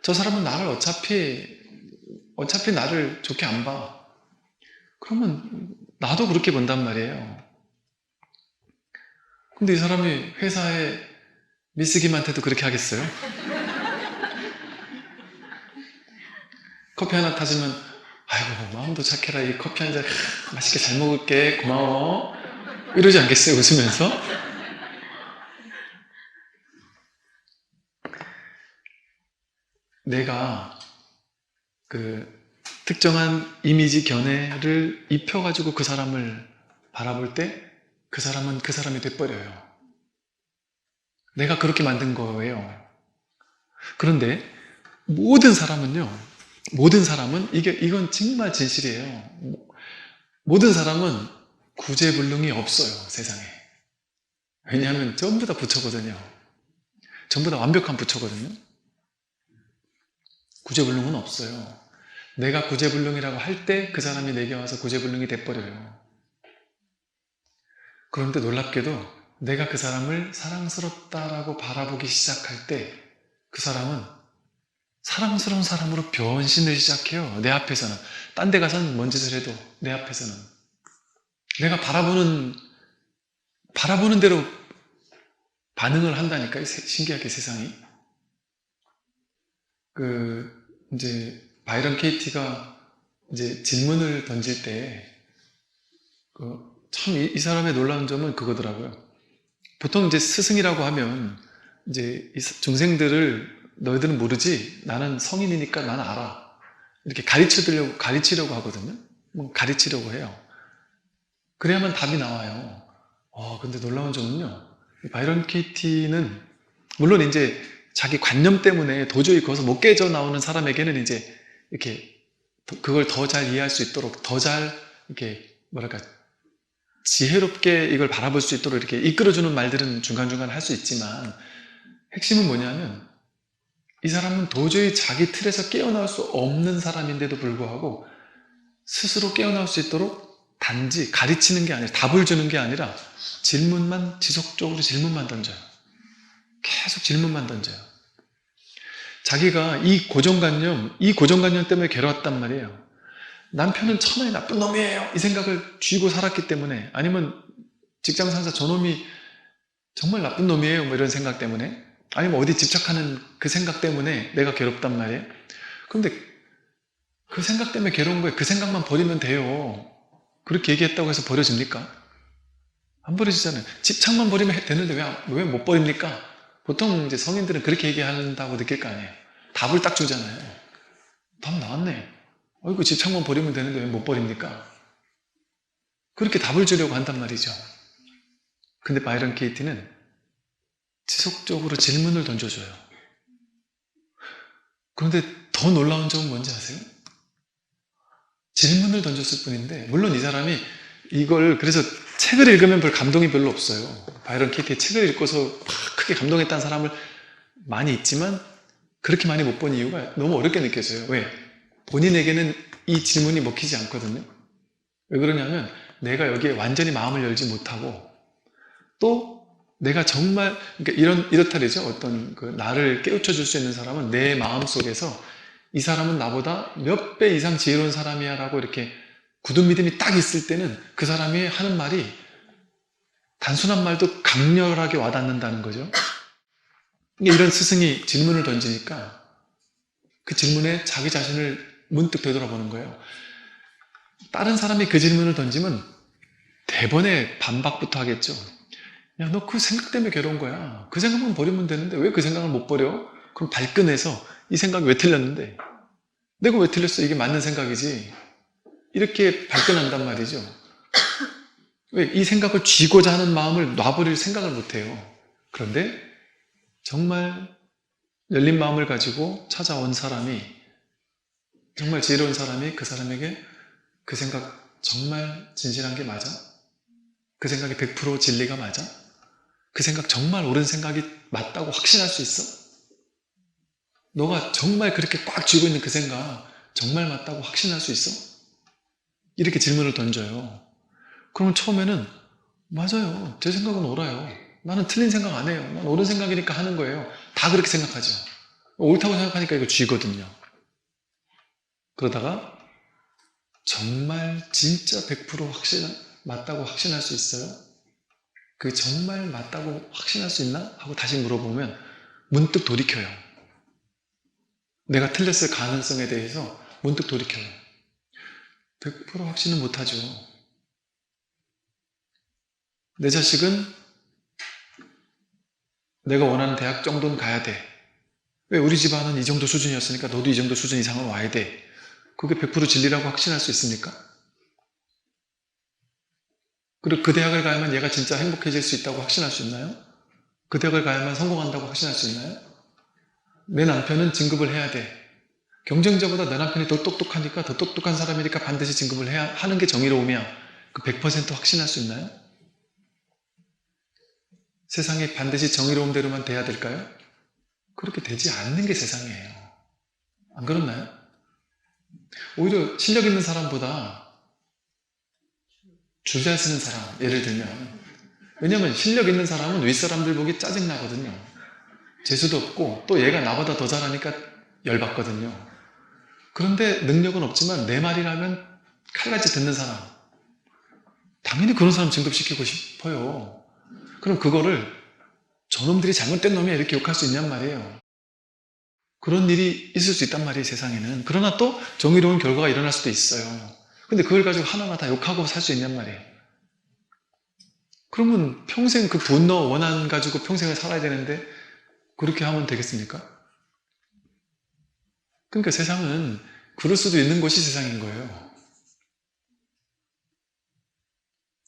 저 사람은 나를 어차피 나를 좋게 안 봐. 그러면 나도 그렇게 본단 말이에요. 근데 이 사람이 회사에 미스김한테도 그렇게 하겠어요? 커피 하나 타주면 아이고 마음도 착해라, 이 커피 한 잔 맛있게 잘 먹을게, 고마워, 이러지 않겠어요? 웃으면서. 내가 그 특정한 이미지 견해를 입혀가지고 그 사람을 바라볼 때 그 사람은 그 사람이 돼버려요. 내가 그렇게 만든 거예요. 그런데 모든 사람은 이건 정말 진실이에요. 모든 사람은 구제불능이 없어요, 세상에. 왜냐하면 전부 다 부처거든요. 전부 다 완벽한 부처거든요. 구제불능은 없어요. 내가 구제불능이라고 할 때 그 사람이 내게 와서 구제불능이 돼버려요. 그런데 놀랍게도 내가 그 사람을 사랑스럽다라고 바라보기 시작할 때 그 사람은 사랑스러운 사람으로 변신을 시작해요. 내 앞에서는. 딴 데 가서는 뭔 짓을 해도 내 앞에서는. 내가 바라보는 대로 반응을 한다니까요. 신기하게 세상이. 이제 바이런 케이티가 이제 질문을 던질 때 참 이 사람의 놀라운 점은 그거더라고요. 보통 이제 스승이라고 하면 이제 중생들을 너희들은 모르지, 나는 성인이니까 나는 알아, 이렇게 가르치려고 하거든요. 가르치려고 해요. 그래야만 답이 나와요. 근데 놀라운 점은요, 바이런 케이티는 물론 이제 자기 관념 때문에 도저히 거기서 못 깨져 나오는 사람에게는 이제 이렇게 그걸 더 잘 이해할 수 있도록 더 잘 이렇게 뭐랄까 지혜롭게 이걸 바라볼 수 있도록 이렇게 이끌어주는 말들은 중간중간 할 수 있지만, 핵심은 뭐냐면 이 사람은 도저히 자기 틀에서 깨어나올 수 없는 사람인데도 불구하고 스스로 깨어나올 수 있도록 단지 가르치는 게 아니라, 답을 주는 게 아니라 지속적으로 질문만 던져요. 계속 질문만 던져요. 자기가 이 고정관념 때문에 괴로웠단 말이에요. 남편은 천하의 나쁜 놈이에요, 이 생각을 쥐고 살았기 때문에, 아니면 직장상사 저놈이 정말 나쁜 놈이에요, 뭐 이런 생각 때문에, 아니면 어디 집착하는 그 생각 때문에 내가 괴롭단 말이에요. 그런데 그 생각 때문에 괴로운 거예요. 그 생각만 버리면 돼요. 그렇게 얘기했다고 해서 버려집니까? 안 버려지잖아요. 집착만 버리면 되는데 왜 못 버립니까? 보통 이제 성인들은 그렇게 얘기한다고 느낄 거 아니에요. 답을 딱 주잖아요. 답 나왔네. 어이구, 집착만 버리면 되는데 왜 못 버립니까? 그렇게 답을 주려고 한단 말이죠. 근데 바이런 케이티는 지속적으로 질문을 던져줘요. 그런데 더 놀라운 점은 뭔지 아세요? 질문을 던졌을 뿐인데, 물론 이 사람이 이걸, 그래서 책을 읽으면 별 감동이 별로 없어요. 바이런 케이티의 책을 읽고서 막 크게 감동했다는 사람을 많이 있지만 그렇게 많이 못 본 이유가 너무 어렵게 느껴져요. 왜? 본인에게는 이 질문이 먹히지 않거든요. 왜 그러냐면 내가 여기에 완전히 마음을 열지 못하고, 또 내가 정말, 그러니까 이렇다 그러죠. 어떤 나를 깨우쳐 줄 수 있는 사람은 내 마음 속에서 이 사람은 나보다 몇 배 이상 지혜로운 사람이야 라고 이렇게 굳은 믿음이 딱 있을 때는 그 사람이 하는 말이 단순한 말도 강렬하게 와닿는다는 거죠. 이런 스승이 질문을 던지니까 그 질문에 자기 자신을 문득 되돌아보는 거예요. 다른 사람이 그 질문을 던지면 대번에 반박부터 하겠죠. 야, 너 그 생각 때문에 괴로운 거야. 그 생각만 버리면 되는데 왜 그 생각을 못 버려? 그럼 발끈해서 이 생각이 왜 틀렸는데? 내가 왜 틀렸어? 이게 맞는 생각이지. 이렇게 발끈한단 말이죠. 왜? 이 생각을 쥐고자 하는 마음을 놔버릴 생각을 못해요. 그런데 정말 열린 마음을 가지고 찾아온 사람이, 정말 지혜로운 사람이 그 사람에게 그 생각 정말 진실한 게 맞아? 그 생각이 100% 진리가 맞아? 그 생각 정말 옳은 생각이 맞다고 확신할 수 있어? 너가 정말 그렇게 꽉 쥐고 있는 그 생각 정말 맞다고 확신할 수 있어? 이렇게 질문을 던져요. 그러면 처음에는 맞아요. 제 생각은 옳아요. 나는 틀린 생각 안 해요. 난 옳은 생각이니까 하는 거예요. 다 그렇게 생각하죠. 옳다고 생각하니까 이거 쥐거든요. 그러다가 정말 진짜 100% 맞다고 확신할 수 있어요? 그게 정말 맞다고 확신할 수 있나? 하고 다시 물어보면 문득 돌이켜요. 내가 틀렸을 가능성에 대해서 문득 돌이켜요. 100% 확신은 못하죠. 내 자식은 내가 원하는 대학 정도는 가야 돼. 왜 우리 집안은 이 정도 수준이었으니까 너도 이 정도 수준 이상은 와야 돼. 그게 100% 진리라고 확신할 수 있습니까? 그리고 그 대학을 가야만 얘가 진짜 행복해질 수 있다고 확신할 수 있나요? 그 대학을 가야만 성공한다고 확신할 수 있나요? 내 남편은 진급을 해야 돼. 경쟁자보다 내 남편이 더 똑똑하니까 더 똑똑한 사람이니까 반드시 진급을 해야 하는 게 정의로우면 그 100% 확신할 수 있나요? 세상이 반드시 정의로운 대로만 돼야 될까요? 그렇게 되지 않는 게 세상이에요. 안 그렇나요? 오히려 실력 있는 사람보다 줄 잘 쓰는 사람, 예를 들면, 왜냐면 실력 있는 사람은 윗사람들 보기 짜증나거든요. 재수도 없고 또 얘가 나보다 더 잘하니까 열받거든요. 그런데 능력은 없지만 내 말이라면 칼같이 듣는 사람, 당연히 그런 사람 진급시키고 싶어요. 그럼 그거를 저놈들이 잘못된 놈이야 이렇게 욕할 수 있냔 말이에요. 그런 일이 있을 수 있단 말이에요, 세상에는. 그러나 또 정의로운 결과가 일어날 수도 있어요. 근데 그걸 가지고 하나하나 다 욕하고 살 수 있냔 말이에요. 그러면 평생 그 분노, 원한 가지고 평생을 살아야 되는데 그렇게 하면 되겠습니까? 그러니까 세상은 그럴 수도 있는 것이 세상인 거예요.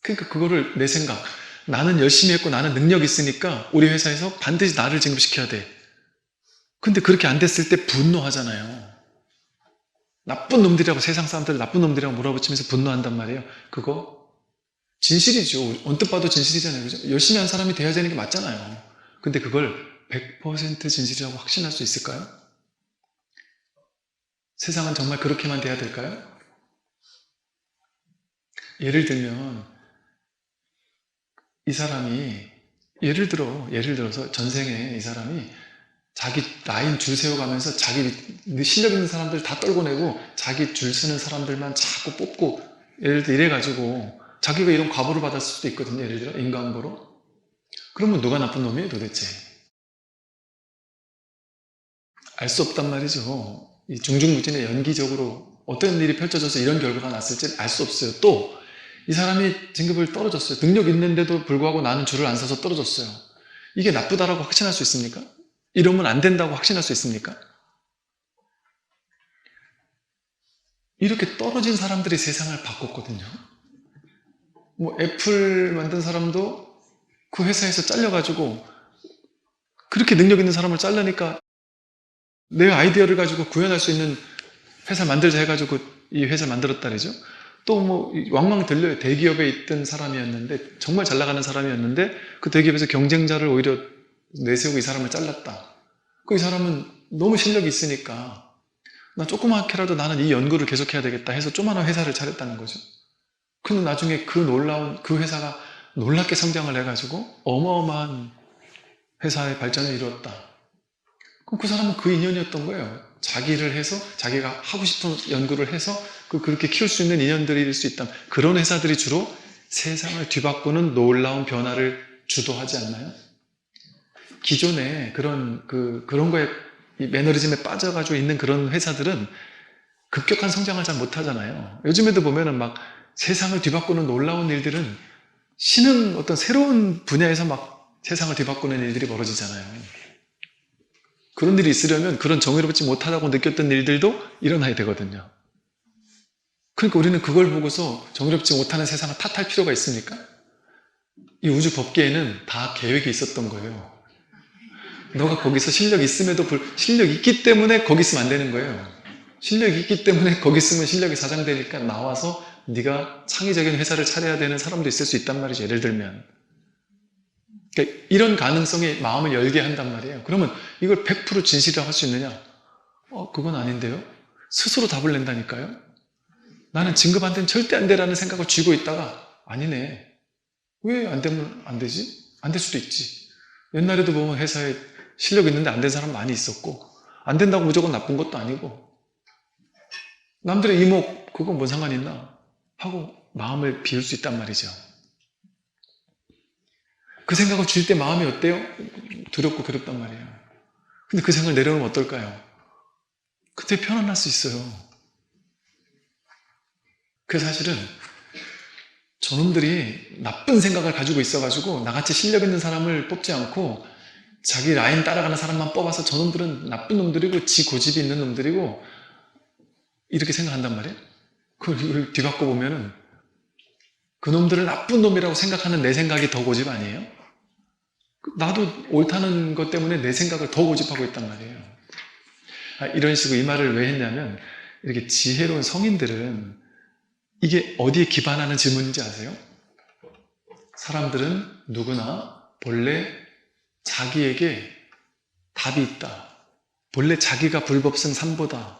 그러니까 그거를 내 생각, 나는 열심히 했고 나는 능력이 있으니까 우리 회사에서 반드시 나를 진급시켜야 돼. 근데 그렇게 안 됐을 때 분노하잖아요. 나쁜 놈들이라고, 세상 사람들 나쁜 놈들이라고 몰아붙이면서 분노한단 말이에요. 그거 진실이죠. 언뜻 봐도 진실이잖아요. 그죠? 열심히 한 사람이 돼야 되는 게 맞잖아요. 근데 그걸 100% 진실이라고 확신할 수 있을까요? 세상은 정말 그렇게만 돼야 될까요? 예를 들면 이 사람이 예를 들어서 전생에 이 사람이 자기 라인 줄 세워가면서 자기 실력 있는 사람들 다 떨궈내고 자기 줄 서는 사람들만 자꾸 뽑고 예를 들어 이래가지고 자기가 이런 과보를 받았을 수도 있거든요. 예를 들어 인간보로. 그러면 누가 나쁜 놈이에요 도대체? 알 수 없단 말이죠. 이 중중무진의 연기적으로 어떤 일이 펼쳐져서 이런 결과가 났을지 알 수 없어요. 또 이 사람이 진급을 떨어졌어요. 능력 있는데도 불구하고 나는 줄을 안 서서 떨어졌어요. 이게 나쁘다라고 확신할 수 있습니까? 이러면 안 된다고 확신할 수 있습니까? 이렇게 떨어진 사람들이 세상을 바꿨거든요. 뭐 애플 만든 사람도 그 회사에서 잘려가지고 그렇게 능력 있는 사람을 잘라니까 내 아이디어를 가지고 구현할 수 있는 회사 만들자 해가지고 이 회사를 만들었다 그러죠. 또 뭐 왕왕 들려요. 대기업에 있던 사람이었는데 정말 잘 나가는 사람이었는데 그 대기업에서 경쟁자를 오히려 내세우고 이 사람을 잘랐다. 그 이 사람은 너무 실력이 있으니까 나 조그맣게라도 나는 이 연구를 계속해야 되겠다 해서 조그마한 회사를 차렸다는 거죠. 근데 나중에 그 놀라운 그 회사가 놀랍게 성장을 해가지고 어마어마한 회사의 발전을 이루었다. 그럼 그 사람은 그 인연이었던 거예요. 자기를 해서 자기가 하고 싶은 연구를 해서 그렇게 키울 수 있는 인연들일 수 있다. 그런 회사들이 주로 세상을 뒤바꾸는 놀라운 변화를 주도하지 않나요? 기존에 그런 거에 이 매너리즘에 빠져가지고 있는 그런 회사들은 급격한 성장을 잘 못하잖아요. 요즘에도 보면은 막 세상을 뒤바꾸는 놀라운 일들은 신흥 어떤 새로운 분야에서 막 세상을 뒤바꾸는 일들이 벌어지잖아요. 그런 일이 있으려면 그런 정의롭지 못하다고 느꼈던 일들도 일어나야 되거든요. 그러니까 우리는 그걸 보고서 정의롭지 못하는 세상을 탓할 필요가 있습니까? 이 우주 법계에는 다 계획이 있었던 거예요. 너가 거기서 실력이 있기 때문에 거기 있으면 안 되는 거예요. 실력이 있기 때문에 거기 있으면 실력이 사장되니까 나와서 네가 창의적인 회사를 차려야 되는 사람도 있을 수 있단 말이죠. 예를 들면. 그러니까 이런 가능성에 마음을 열게 한단 말이에요. 그러면 이걸 100% 진실이라고 할 수 있느냐? 그건 아닌데요. 스스로 답을 낸다니까요. 나는 진급 안 되면 절대 안 돼라는 생각을 쥐고 있다가 아니네. 왜 안 되면 안 되지? 안 될 수도 있지. 옛날에도 보면 회사에 실력 있는데 안 된 사람 많이 있었고, 안 된다고 무조건 나쁜 것도 아니고, 남들의 이목, 그건 뭔 상관 있나? 하고 마음을 비울 수 있단 말이죠. 그 생각을 줄 때 마음이 어때요? 두렵고 괴롭단 말이에요. 근데 그 생각을 내려놓으면 어떨까요? 그때 편안할 수 있어요. 그 사실은 저놈들이 나쁜 생각을 가지고 있어가지고 나같이 실력 있는 사람을 뽑지 않고 자기 라인 따라가는 사람만 뽑아서 저놈들은 나쁜 놈들이고 지 고집이 있는 놈들이고 이렇게 생각한단 말이에요. 그걸 뒤바꿔 보면은 그 놈들을 나쁜 놈이라고 생각하는 내 생각이 더 고집 아니에요? 나도 옳다는 것 때문에 내 생각을 더 고집하고 있단 말이에요. 이런 식으로 이 말을 왜 했냐면 이렇게 지혜로운 성인들은 이게 어디에 기반하는 질문인지 아세요? 사람들은 누구나 본래 자기에게 답이 있다. 본래 자기가 불법승 삼보다.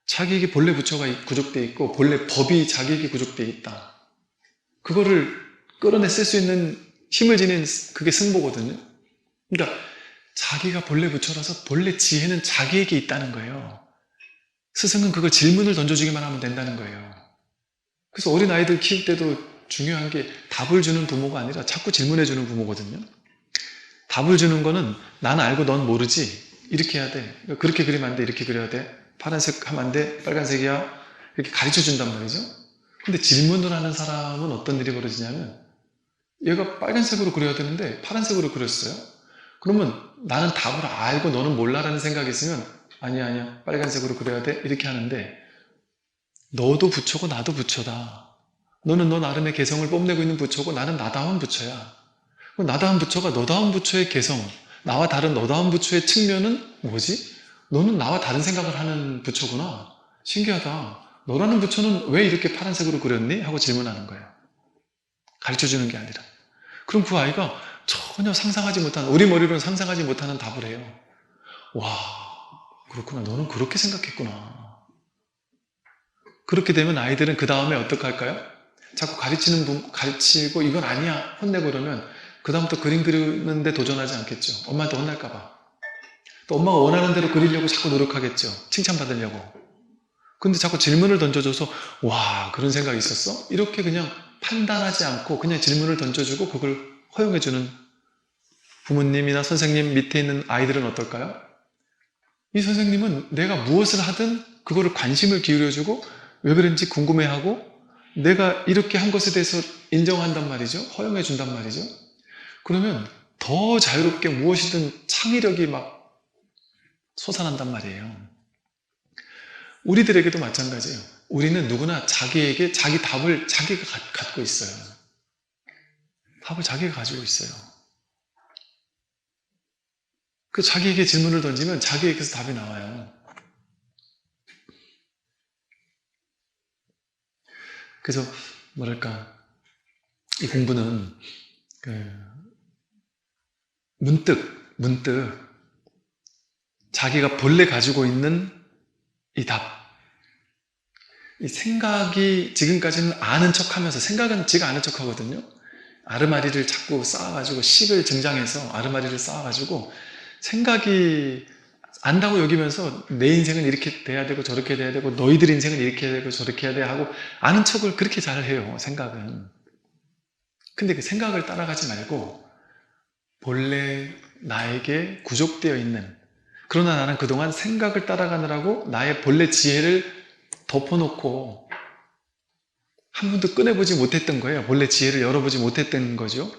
자기에게 본래 부처가 구족되어 있고 본래 법이 자기에게 구족되어 있다. 그거를 끌어냈을 수 있는 힘을 지닌 그게 승보거든요. 그러니까 자기가 본래 부처라서 본래 지혜는 자기에게 있다는 거예요. 스승은 그걸 질문을 던져주기만 하면 된다는 거예요. 그래서 어린아이들 키울 때도 중요한 게 답을 주는 부모가 아니라 자꾸 질문해 주는 부모거든요. 답을 주는 거는 난 알고 넌 모르지. 이렇게 해야 돼. 그렇게 그리면 안 돼. 이렇게 그려야 돼. 파란색 하면 안 돼. 빨간색이야. 이렇게 가르쳐 준단 말이죠. 근데 질문을 하는 사람은 어떤 일이 벌어지냐면 얘가 빨간색으로 그려야 되는데 파란색으로 그렸어요. 그러면 나는 답을 알고 너는 몰라라는 생각이 있으면 아니야 빨간색으로 그려야 돼. 이렇게 하는데 너도 부처고 나도 부처다. 너는 너 나름의 개성을 뽐내고 있는 부처고 나는 나다운 부처야. 나다운 부처가 너다운 부처의 개성, 나와 다른 너다운 부처의 측면은 뭐지? 너는 나와 다른 생각을 하는 부처구나. 신기하다. 너라는 부처는 왜 이렇게 파란색으로 그렸니? 하고 질문하는 거예요. 가르쳐주는 게 아니라. 그럼 그 아이가 전혀 상상하지 못하는, 우리 머리로는 상상하지 못하는 답을 해요. 와, 그렇구나. 너는 그렇게 생각했구나. 그렇게 되면 아이들은 그 다음에 어떻게 할까요? 자꾸 가르치고 이건 아니야 혼내고 그러면 그 다음부터 그림 그리는데 도전하지 않겠죠. 엄마한테 혼날까봐. 또 엄마가 원하는 대로 그리려고 자꾸 노력하겠죠. 칭찬받으려고. 근데 자꾸 질문을 던져줘서 와 그런 생각이 있었어? 이렇게 그냥 판단하지 않고 그냥 질문을 던져주고 그걸 허용해주는 부모님이나 선생님 밑에 있는 아이들은 어떨까요? 이 선생님은 내가 무엇을 하든 그거를 관심을 기울여주고 왜 그런지 궁금해하고 내가 이렇게 한 것에 대해서 인정한단 말이죠. 허용해 준단 말이죠. 그러면 더 자유롭게 무엇이든 창의력이 막 솟아난단 말이에요. 우리들에게도 마찬가지예요. 우리는 누구나 자기에게 자기 답을 자기가 갖고 있어요. 답을 자기가 가지고 있어요. 그 자기에게 질문을 던지면 자기에게서 답이 나와요. 그래서 뭐랄까 이 공부는 문득 자기가 본래 가지고 있는 이 답, 이 생각이 지금까지는 아는 척하면서 생각은 지가 아는 척하거든요. 아르마리를 자꾸 쌓아가지고 식을 증장해서 아르마리를 쌓아가지고 생각이 안다고 여기면서 내 인생은 이렇게 돼야 되고 저렇게 돼야 되고 너희들 인생은 이렇게 해야 되고 저렇게 해야 돼 하고 아는 척을 그렇게 잘 해요. 생각은. 근데 그 생각을 따라가지 말고 본래 나에게 구족되어 있는 그러나 나는 그동안 생각을 따라가느라고 나의 본래 지혜를 덮어놓고 한 번도 꺼내보지 못했던 거예요. 본래 지혜를 열어보지 못했던 거죠.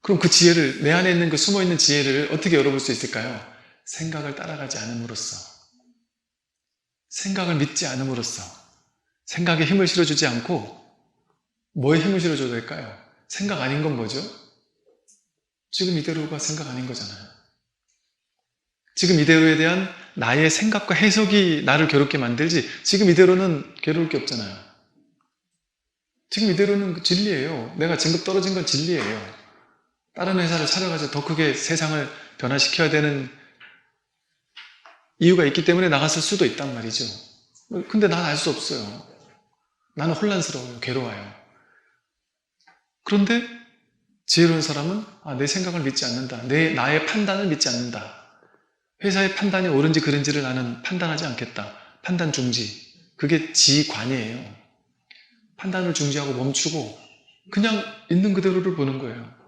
그럼 그 지혜를 내 안에 있는 그 숨어있는 지혜를 어떻게 열어볼 수 있을까요? 생각을 따라가지 않음으로써 생각을 믿지 않음으로써 생각에 힘을 실어주지 않고 뭐에 힘을 실어줘야 될까요? 생각 아닌 건 뭐죠? 지금 이대로가 생각 아닌 거잖아요. 지금 이대로에 대한 나의 생각과 해석이 나를 괴롭게 만들지 지금 이대로는 괴로울 게 없잖아요. 지금 이대로는 진리예요. 내가 진급 떨어진 건 진리예요. 다른 회사를 차려가지고 더 크게 세상을 변화시켜야 되는 이유가 있기 때문에 나갔을 수도 있단 말이죠. 근데 난 알 수 없어요. 나는 혼란스러워요. 괴로워요. 그런데 지혜로운 사람은 내 생각을 믿지 않는다. 나의 판단을 믿지 않는다. 회사의 판단이 옳은지 그른지를 나는 판단하지 않겠다. 판단 중지. 그게 지관이에요. 판단을 중지하고 멈추고 그냥 있는 그대로를 보는 거예요.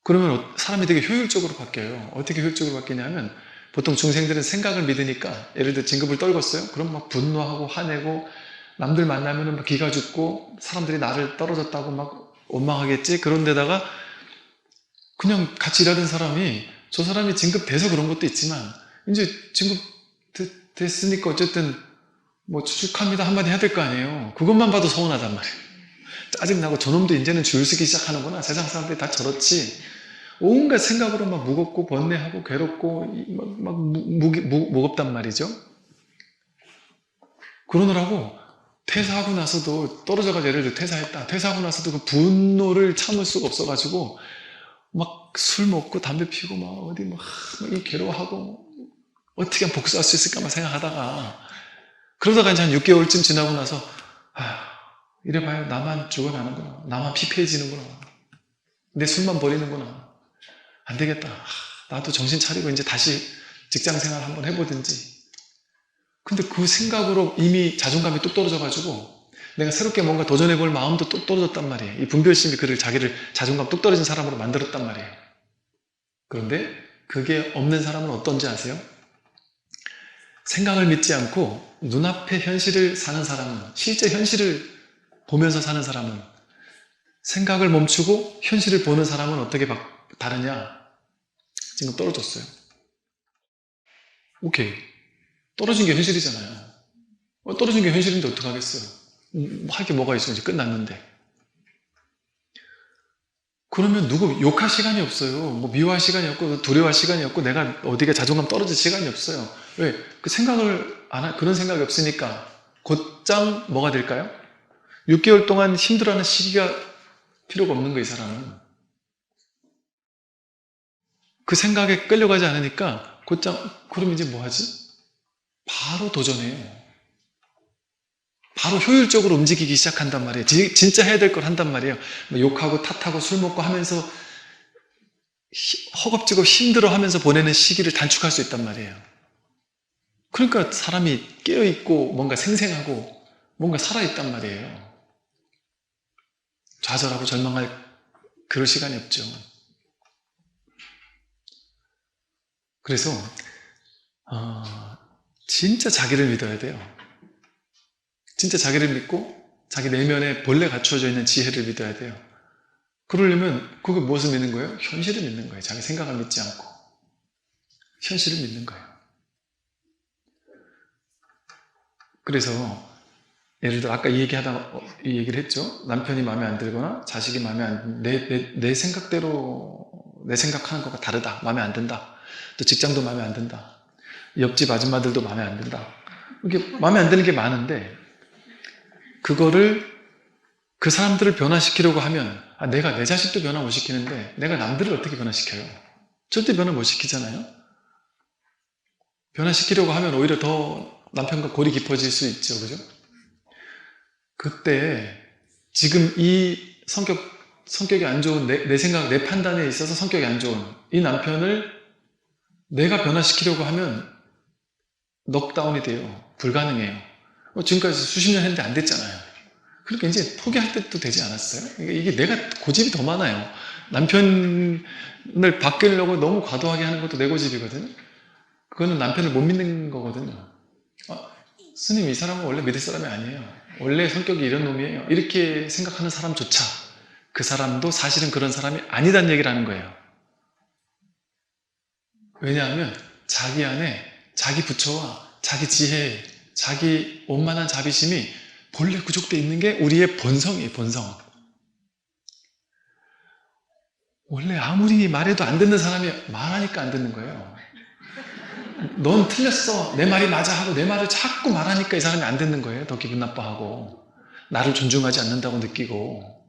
그러면 사람이 되게 효율적으로 바뀌어요. 어떻게 효율적으로 바뀌냐면 보통 중생들은 생각을 믿으니까 예를 들어 진급을 떨궜어요. 그럼 막 분노하고 화내고 남들 만나면 막 기가 죽고 사람들이 나를 떨어졌다고 막 원망하겠지. 그런데다가 그냥 같이 일하던 사람이 저 사람이 진급돼서 그런 것도 있지만 이제 진급 됐으니까 어쨌든 뭐 추측합니다 한마디 해야 될 거 아니에요. 그것만 봐도 서운하단 말이에요. 짜증나고 저놈도 이제는 줄 서기 시작하는구나. 세상 사람들이 다 저렇지. 온갖 생각으로 막 무겁고 번뇌하고 괴롭고 막 무겁단 말이죠. 그러느라고 퇴사하고 나서도 떨어져가지고 예를 들어 퇴사했다. 퇴사하고 나서도 그 분노를 참을 수가 없어가지고 막 술 먹고 담배 피우고 막 어디 막 괴로워하고 어떻게 하면 복수할 수 있을까만 생각하다가 그러다가 이제 한 6개월쯤 지나고 나서 이래봐요. 나만 죽어나는구나. 나만 피폐해지는구나. 내 술만 버리는구나. 안 되겠다. 나도 정신 차리고 이제 다시 직장생활 한번 해보든지. 근데 그 생각으로 이미 자존감이 뚝 떨어져가지고 내가 새롭게 뭔가 도전해볼 마음도 뚝 떨어졌단 말이에요. 이 분별심이 그를 자기를 자존감 뚝 떨어진 사람으로 만들었단 말이에요. 그런데 그게 없는 사람은 어떤지 아세요? 생각을 믿지 않고 눈앞의 현실을 사는 사람은, 실제 현실을 보면서 사는 사람은, 생각을 멈추고 현실을 보는 사람은 어떻게 다르냐? 지금 떨어졌어요. 오케이. 떨어진 게 현실이잖아요. 떨어진 게 현실인데 어떡하겠어요? 할 게 뭐가 있어? 이제 끝났는데. 그러면 누구 욕할 시간이 없어요. 뭐 미워할 시간이 없고 두려워할 시간이 없고 내가 어디가 자존감 떨어질 시간이 없어요. 왜? 그 생각을 그런 생각이 없으니까 곧장 뭐가 될까요? 6개월 동안 힘들어하는 시기가 필요가 없는 거예요, 이 사람은. 그 생각에 끌려가지 않으니까 곧장 그럼 이제 뭐 하지? 바로 도전해요. 바로 효율적으로 움직이기 시작한단 말이에요. 진짜 해야 될 걸 한단 말이에요. 욕하고 탓하고 술 먹고 하면서 허겁지겁 힘들어 하면서 보내는 시기를 단축할 수 있단 말이에요. 그러니까 사람이 깨어있고 뭔가 생생하고 뭔가 살아있단 말이에요. 좌절하고 절망할 그럴 시간이 없죠. 그래서 진짜 자기를 믿어야 돼요. 진짜 자기를 믿고 자기 내면에 본래 갖추어져 있는 지혜를 믿어야 돼요. 그러려면 그게 무엇을 믿는 거예요? 현실을 믿는 거예요. 자기 생각을 믿지 않고 현실을 믿는 거예요. 그래서 예를 들어 아까 이 얘기를 했죠. 남편이 마음에 안 들거나 자식이 마음에 안 내 생각대로 내 생각하는 것과 다르다. 마음에 안 든다. 또 직장도 마음에 안 든다. 옆집 아줌마들도 마음에 안 든다. 이게 마음에 안 드는 게 많은데 그거를 그 사람들을 변화시키려고 하면 내가 내 자식도 변화 못 시키는데 내가 남들을 어떻게 변화시켜요? 절대 변화 못 시키잖아요. 변화시키려고 하면 오히려 더 남편과 골이 깊어질 수 있죠. 그죠? 그때 지금 이 성격이 안 좋은 내 생각, 내 판단에 있어서 성격이 안 좋은 이 남편을 내가 변화시키려고 하면 넉다운이 돼요. 불가능해요. 지금까지 수십 년 했는데 안 됐잖아요. 그러니까 이제 포기할 때도 되지 않았어요? 이게 내가 고집이 더 많아요. 남편을 바꾸려고 너무 과도하게 하는 것도 내 고집이거든요. 그거는 남편을 못 믿는 거거든요. 스님 이 사람은 원래 믿을 사람이 아니에요. 원래 성격이 이런 놈이에요. 이렇게 생각하는 사람조차 그 사람도 사실은 그런 사람이 아니다는 얘기를 하는 거예요. 왜냐하면 자기 안에 자기 부처와 자기 지혜, 자기 원만한 자비심이 본래 구족되어 있는 게 우리의 본성이에요. 본성. 원래 아무리 말해도 안 듣는 사람이 말하니까 안 듣는 거예요. 넌 틀렸어. 내 말이 맞아 하고 내 말을 자꾸 말하니까 이 사람이 안 듣는 거예요. 더 기분 나빠하고 나를 존중하지 않는다고 느끼고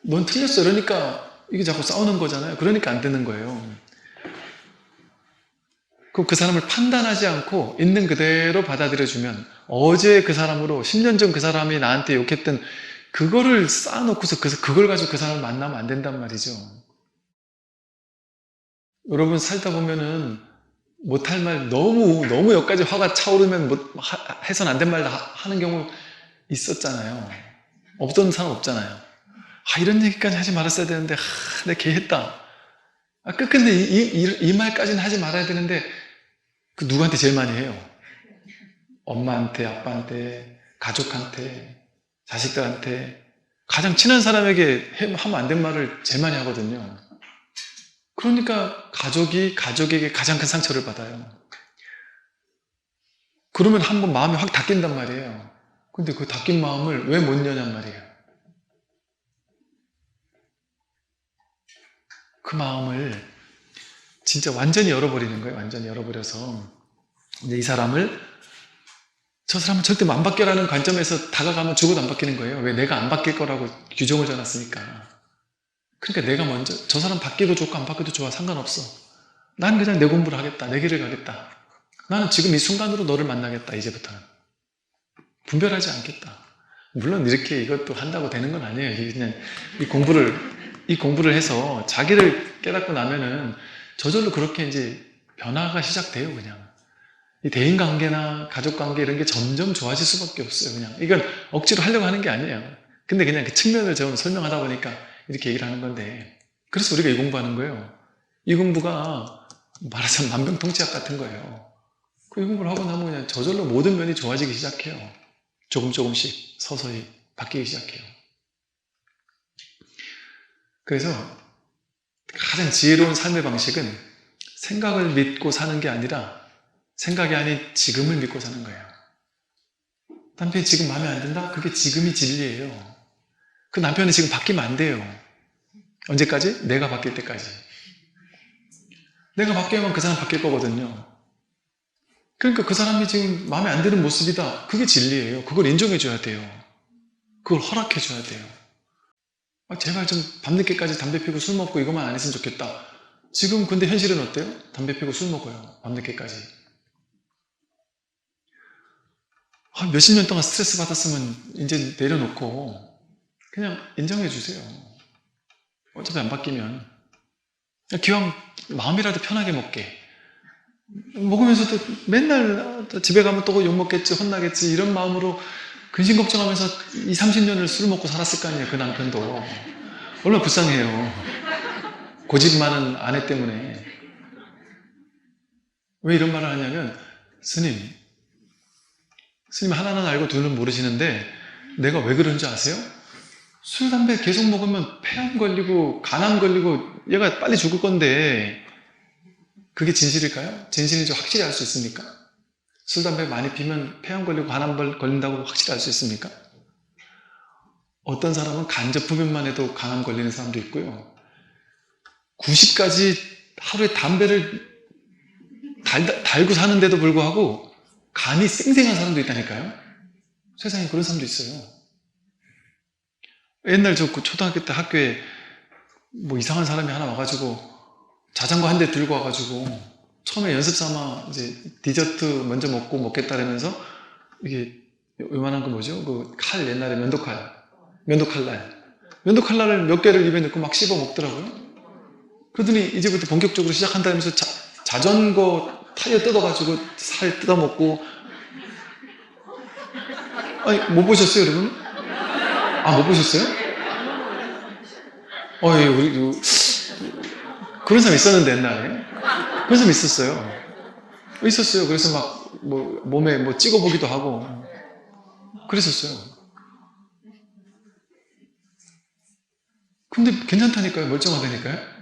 넌 틀렸어. 이러니까 이게 자꾸 싸우는 거잖아요. 그러니까 안 듣는 거예요. 그럼 그 사람을 판단하지 않고 있는 그대로 받아들여주면 어제 그 사람으로 10년 전 그 사람이 나한테 욕했던 그거를 쌓아놓고서 그걸 가지고 그 사람을 만나면 안 된단 말이죠. 여러분 살다 보면은 못할 말 너무 여기까지 화가 차오르면 해선 안 된 말 하는 경우 있었잖아요. 없던 사람 없잖아요. 이런 얘기까지 하지 말았어야 되는데 내가 개했다. 끝끝내 이 말까지는 하지 말아야 되는데 그 누구한테 제일 많이 해요? 엄마한테, 아빠한테, 가족한테, 자식들한테 가장 친한 사람에게 하면 안 된 말을 제일 많이 하거든요. 그러니까 가족에게 가장 큰 상처를 받아요. 그러면 한번 마음이 확 닫힌단 말이에요. 근데 그 닫힌 마음을 왜 못 여냔 말이에요. 그 마음을 진짜 완전히 열어버리는 거예요. 완전히 열어버려서 이제 저 사람은 절대 안 바뀌라는 관점에서 다가가면 죽어도 안 바뀌는 거예요. 왜? 내가 안 바뀔 거라고 규정을 줘놨으니까. 그러니까 내가 먼저 저 사람 바뀌고 좋고 안 바뀌어도 좋아. 상관없어. 난 그냥 내 공부를 하겠다. 내 길을 가겠다. 나는 지금 이 순간으로 너를 만나겠다. 이제부터는. 분별하지 않겠다. 물론 이렇게 이것도 한다고 되는 건 아니에요. 그냥 이 공부를 해서 자기를 깨닫고 나면은 저절로 그렇게 이제 변화가 시작돼요. 그냥. 이 대인관계나 가족관계 이런 게 점점 좋아질 수밖에 없어요. 그냥. 이건 억지로 하려고 하는 게 아니에요. 근데 그냥 그 측면을 좀 설명하다 보니까 이렇게 얘기를 하는 건데, 그래서 우리가 이 공부하는 거예요. 이 공부가 말하자면 만병통치약 같은 거예요. 이 공부를 하고 나면 그냥 저절로 모든 면이 좋아지기 시작해요. 조금씩 서서히 바뀌기 시작해요. 그래서 가장 지혜로운 삶의 방식은 생각을 믿고 사는 게 아니라 생각이 아닌 지금을 믿고 사는 거예요. 남편이 지금 마음에 안 든다? 그게 지금이 진리예요. 그 남편이 지금 바뀌면 안 돼요. 언제까지? 내가 바뀔 때까지. 내가 바뀌면 그 사람 바뀔 거거든요. 그러니까 그 사람이 지금 마음에 안 드는 모습이다. 그게 진리예요. 그걸 인정해줘야 돼요. 그걸 허락해줘야 돼요. 제발 좀 밤늦게까지 담배 피고 술 먹고 이것만 안 했으면 좋겠다. 지금 근데 현실은 어때요? 담배 피고 술 먹어요. 밤늦게까지. 몇십 년 동안 스트레스 받았으면 이제 내려놓고 그냥 인정해주세요. 어차피 안 바뀌면. 기왕 마음이라도 편하게 먹게. 먹으면서도 맨날 집에 가면 또 욕먹겠지, 혼나겠지, 이런 마음으로 근심 걱정하면서 20, 30년을 술을 먹고 살았을 거 아니에요, 그 남편도. 얼마나 불쌍해요. 고집 많은 아내 때문에. 왜 이런 말을 하냐면, 스님 하나는 알고 둘은 모르시는데, 내가 왜 그런지 아세요? 술, 담배 계속 먹으면 폐암 걸리고, 간암 걸리고, 얘가 빨리 죽을 건데, 그게 진실일까요? 진실인지 확실히 알 수 있습니까? 술, 담배 많이 피면 폐암 걸리고 간암 걸린다고 확실히 알 수 있습니까? 어떤 사람은 간접흡연만 해도 간암 걸리는 사람도 있고요. 90까지 하루에 담배를 달고 사는데도 불구하고 간이 쌩쌩한 사람도 있다니까요. 세상에 그런 사람도 있어요. 옛날 저 초등학교 때 학교에 뭐 이상한 사람이 하나 와가지고 자전거 한 대 들고 와가지고 처음에 연습 삼아 이제 디저트 먼저 먹겠다 그러면서 이게 요만한 거 뭐죠? 그 칼, 옛날에 면도칼날을 몇 개를 입에 넣고 막 씹어 먹더라고요. 그러더니 이제부터 본격적으로 시작한다 하면서 자전거 타이어 뜯어가지고 살 뜯어먹고. 아니, 못 보셨어요, 여러분? 못 보셨어요? 우리 그런 사람 있었는데, 옛날에. 그런 사람 있었어요. 그래서 막, 몸에 찍어보기도 하고. 그랬었어요. 근데 괜찮다니까요. 멀쩡하다니까요.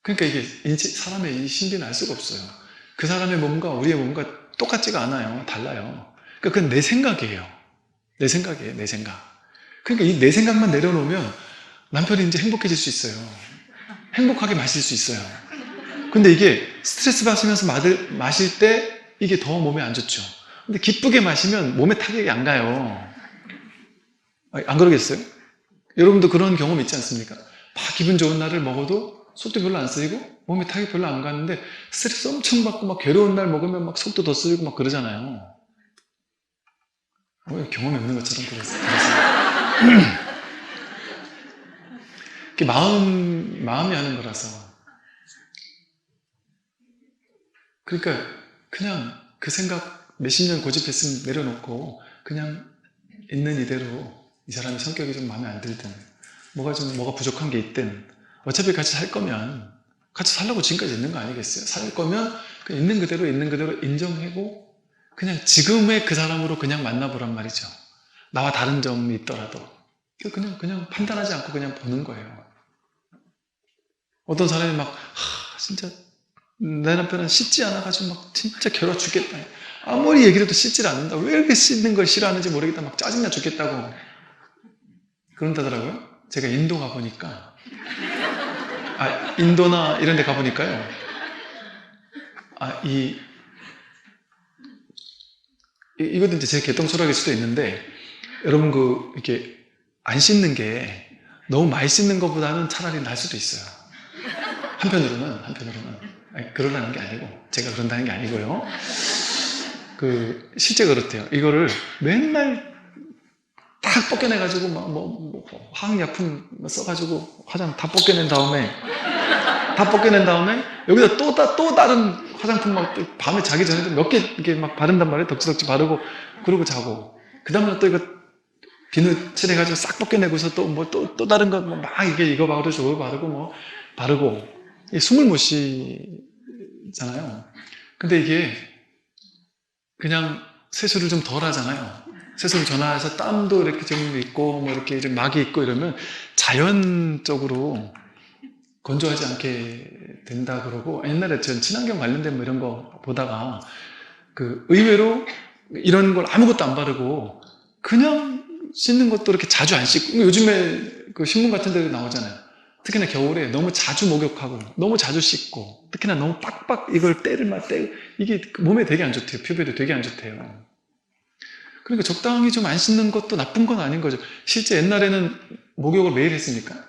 그러니까 이게 사람의 이 신비는 알 수가 없어요. 그 사람의 몸과 우리의 몸과 똑같지가 않아요. 달라요. 그러니까 그건 내 생각이에요. 내 생각. 그러니까 이 내 생각만 내려놓으면 남편이 이제 행복해질 수 있어요. 행복하게 마실 수 있어요. 근데 이게 스트레스 받으면서 마실 때 이게 더 몸에 안 좋죠. 근데 기쁘게 마시면 몸에 타격이 안 가요. 안 그러겠어요? 여러분도 그런 경험 있지 않습니까? 막 기분 좋은 날을 먹어도 속도 별로 안 쓰이고 몸에 타격이 별로 안 가는데 스트레스 엄청 받고 막 괴로운 날 먹으면 막 속도 더 쓰이고 막 그러잖아요. 경험이 없는 것처럼 들었어요. 마음이 하는 거라서. 그러니까 그냥 그 생각 몇십 년 고집했으면 내려놓고 그냥 있는 이대로 이 사람의 성격이 좀 마음에 안 들든 뭐가 부족한 게 있든 어차피 같이 살 거면 같이 살려고 지금까지 있는 거 아니겠어요? 살 거면 그냥 있는 그대로 인정하고 그냥 지금의 그 사람으로 그냥 만나보란 말이죠. 나와 다른 점이 있더라도 그냥 판단하지 않고 그냥 보는 거예요. 어떤 사람이 막 진짜 내 남편은 씻지 않아가지고 막 진짜 괴로워 죽겠다. 아무리 얘기를 해도 씻질 않는다. 왜 이렇게 씻는 걸 싫어하는지 모르겠다. 막 짜증나 죽겠다고 그런다더라고요. 제가 인도 가보니까 인도나 이런 데 가보니까요. 이것도 이제 제 개똥철학일 수도 있는데 여러분 이렇게 안 씻는 게 너무 많이 씻는 것보다는 차라리 나을 수도 있어요. 한편으로는 그러라는 게 아니고 제가 그런다는 게 아니고요. 실제 그렇대요. 이거를 맨날 딱 벗겨내가지고 화학약품 써가지고 화장 다 벗겨낸 다음에 여기다 또 다른 화장품 밤에 자기 전에도 몇 개 이렇게 막 바른단 말이에요. 덕지덕지 바르고 그러고 자고 그 다음에 또 이거 비누 칠해가지고 싹 벗겨내고서 또 다른 거 막 이거 바르고 저거 바르고 숨을 못 쉬잖아요. 근데 이게 그냥 세수를 좀 덜 하잖아요. 세수를 전화해서 땀도 이렇게 좀 있고 이렇게 좀 막이 있고 이러면 자연적으로 건조하지 않게 된다 그러고 옛날에 전 친환경 관련된 이런 거 보다가 의외로 이런 걸 아무것도 안 바르고 그냥 씻는 것도 이렇게 자주 안 씻고 요즘에 신문 같은 데 나오잖아요. 특히나 겨울에 너무 자주 목욕하고 너무 자주 씻고 특히나 너무 빡빡 이걸 떼고 이게 몸에 되게 안 좋대요. 피부에도 되게 안 좋대요. 그러니까 적당히 좀 안 씻는 것도 나쁜 건 아닌 거죠. 실제 옛날에는 목욕을 매일 했으니까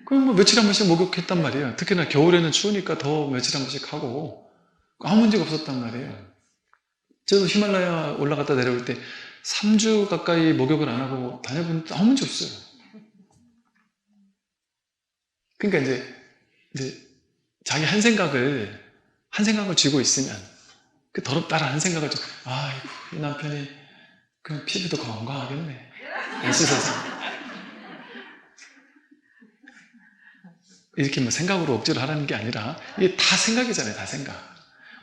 그럼 며칠에 한 번씩 목욕했단 말이에요. 특히나 겨울에는 추우니까 더 며칠에 한 번씩 하고 아무 문제가 없었단 말이에요. 저도 히말라야 올라갔다 내려올 때 3주 가까이 목욕을 안 하고 다녀보는데 아무 문제 없어요. 그러니까 이제 자기 한 생각을 쥐고 있으면 더럽다라는 생각을 아이고 이 남편이 그럼 피부도 건강하겠네 안 씻어서 이렇게 생각으로 억지로 하라는 게 아니라 이게 다 생각이잖아요. 다 생각.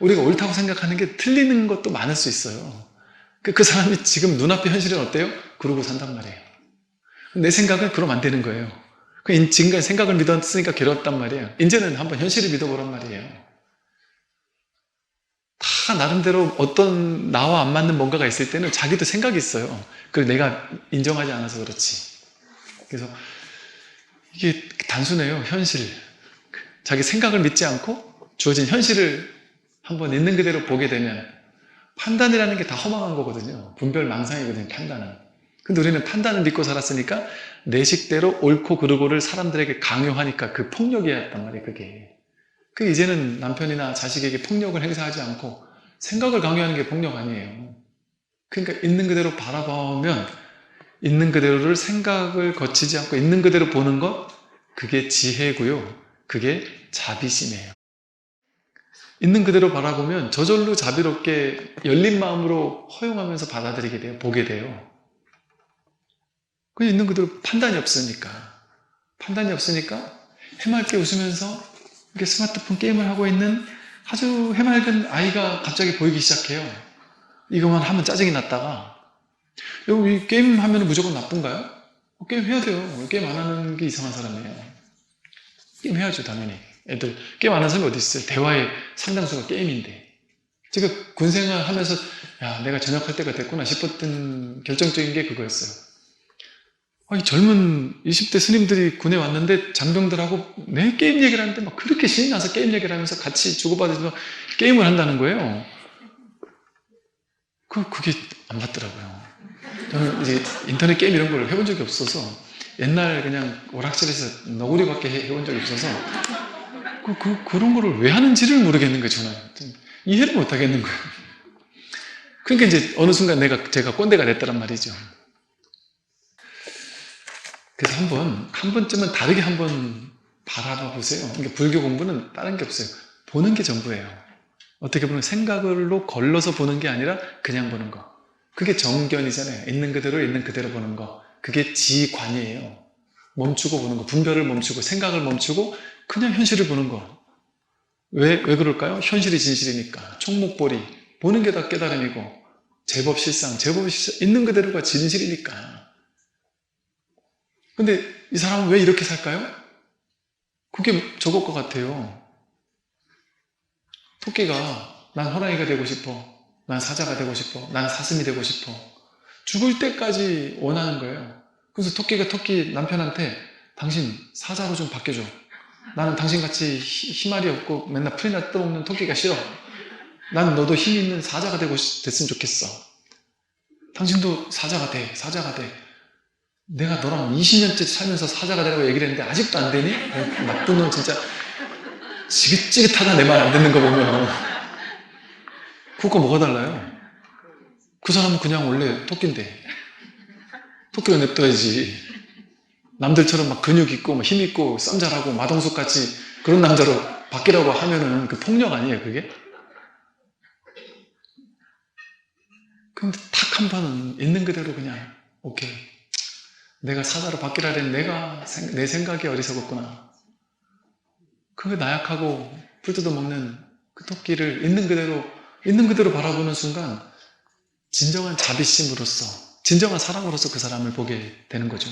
우리가 옳다고 생각하는 게 틀리는 것도 많을 수 있어요. 그 사람이 지금 눈앞의 현실은 어때요? 그러고 산단 말이에요. 내 생각은 그러면 안 되는 거예요. 지금까지 생각을 믿었으니까 괴로웠단 말이에요. 이제는 한번 현실을 믿어보란 말이에요. 다 나름대로 어떤 나와 안 맞는 뭔가가 있을 때는 자기도 생각이 있어요. 그걸 내가 인정하지 않아서 그렇지. 그래서 이게 단순해요. 현실. 자기 생각을 믿지 않고 주어진 현실을 한번 있는 그대로 보게 되면 판단이라는 게 다 허망한 거거든요. 분별망상이거든요. 판단은. 근데 우리는 판단을 믿고 살았으니까 내 식대로 옳고 그르고를 사람들에게 강요하니까 그 폭력이었단 말이에요. 그게 이제는 남편이나 자식에게 폭력을 행사하지 않고 생각을 강요하는 게 폭력 아니에요. 그러니까 있는 그대로 바라보면 있는 그대로를 생각을 거치지 않고 있는 그대로 보는 것, 그게 지혜고요. 그게 자비심이에요. 있는 그대로 바라보면 저절로 자비롭게 열린 마음으로 허용하면서 받아들이게 돼요. 보게 돼요. 그냥 있는 그대로 판단이 없으니까 해맑게 웃으면서 이렇게 스마트폰 게임을 하고 있는 아주 해맑은 아이가 갑자기 보이기 시작해요. 이것만 하면 짜증이 났다가 여기 게임 하면 무조건 나쁜가요? 게임 해야 돼요. 게임 안 하는 게 이상한 사람이에요. 게임 해야죠. 당연히. 애들 게임 안 하는 사람이 어디 있어요? 대화의 상당수가 게임인데 제가 군생활 하면서 내가 전역할 때가 됐구나 싶었던 결정적인 게 그거였어요. 이 젊은 20대 스님들이 군에 왔는데 장병들하고 내 게임 얘기를 하는데 막 그렇게 신이 나서 게임 얘기를 하면서 같이 주고받으면서 게임을 한다는 거예요. 그게 안 맞더라고요. 저는 이제 인터넷 게임 이런 걸 해본 적이 없어서 옛날 그냥 오락실에서 너구리밖에 해본 적이 없어서 그런 거를 왜 하는지를 모르겠는 거예요. 저는 이해를 못 하겠는 거예요. 그러니까 이제 어느 순간 제가 꼰대가 됐다란 말이죠. 그래서 한 번쯤은 다르게 한번 바라봐 보세요. 그러니까 불교 공부는 다른 게 없어요. 보는 게 전부예요. 어떻게 보면 생각으로 걸러서 보는 게 아니라 그냥 보는 거. 그게 정견이잖아요. 있는 그대로 있는 그대로 보는 거. 그게 지관이에요. 멈추고 보는 거. 분별을 멈추고 생각을 멈추고 그냥 현실을 보는 거. 왜 그럴까요? 현실이 진실이니까. 총목보리. 보는 게 다 깨달음이고 제법 실상 있는 그대로가 진실이니까. 근데 이 사람은 왜 이렇게 살까요? 그게 저것과 같아요. 토끼가 난 호랑이가 되고 싶어. 난 사자가 되고 싶어. 난 사슴이 되고 싶어. 죽을 때까지 원하는 거예요. 그래서 토끼가 토끼 남편한테 당신 사자로 좀 바뀌어줘. 나는 당신같이 희말이 없고 맨날 풀이나 떠먹는 토끼가 싫어. 난 너도 힘 있는 사자가 됐으면 좋겠어. 당신도 사자가 돼. 내가 너랑 20년째 살면서 사자가 되라고 얘기를 했는데 아직도 안 되니? 나쁜 놈 진짜 지긋지긋하다 내 말 안 듣는 거 보면. 그거 뭐가 달라요? 그 사람은 그냥 원래 토끼인데 토끼로 냅둬야지. 남들처럼 막 근육 있고 힘 있고 쌈 잘하고 마동석같이 그런 남자로 바뀌라고 하면은 그 폭력 아니에요 그게? 근데 탁 한 번은 있는 그대로 그냥 오케이 내가 사자로 바뀌라는 내 생각이 어리석었구나. 그 나약하고 풀 뜯어먹는 그 토끼를 있는 그대로 바라보는 순간 진정한 자비심으로써 진정한 사랑으로서 그 사람을 보게 되는 거죠.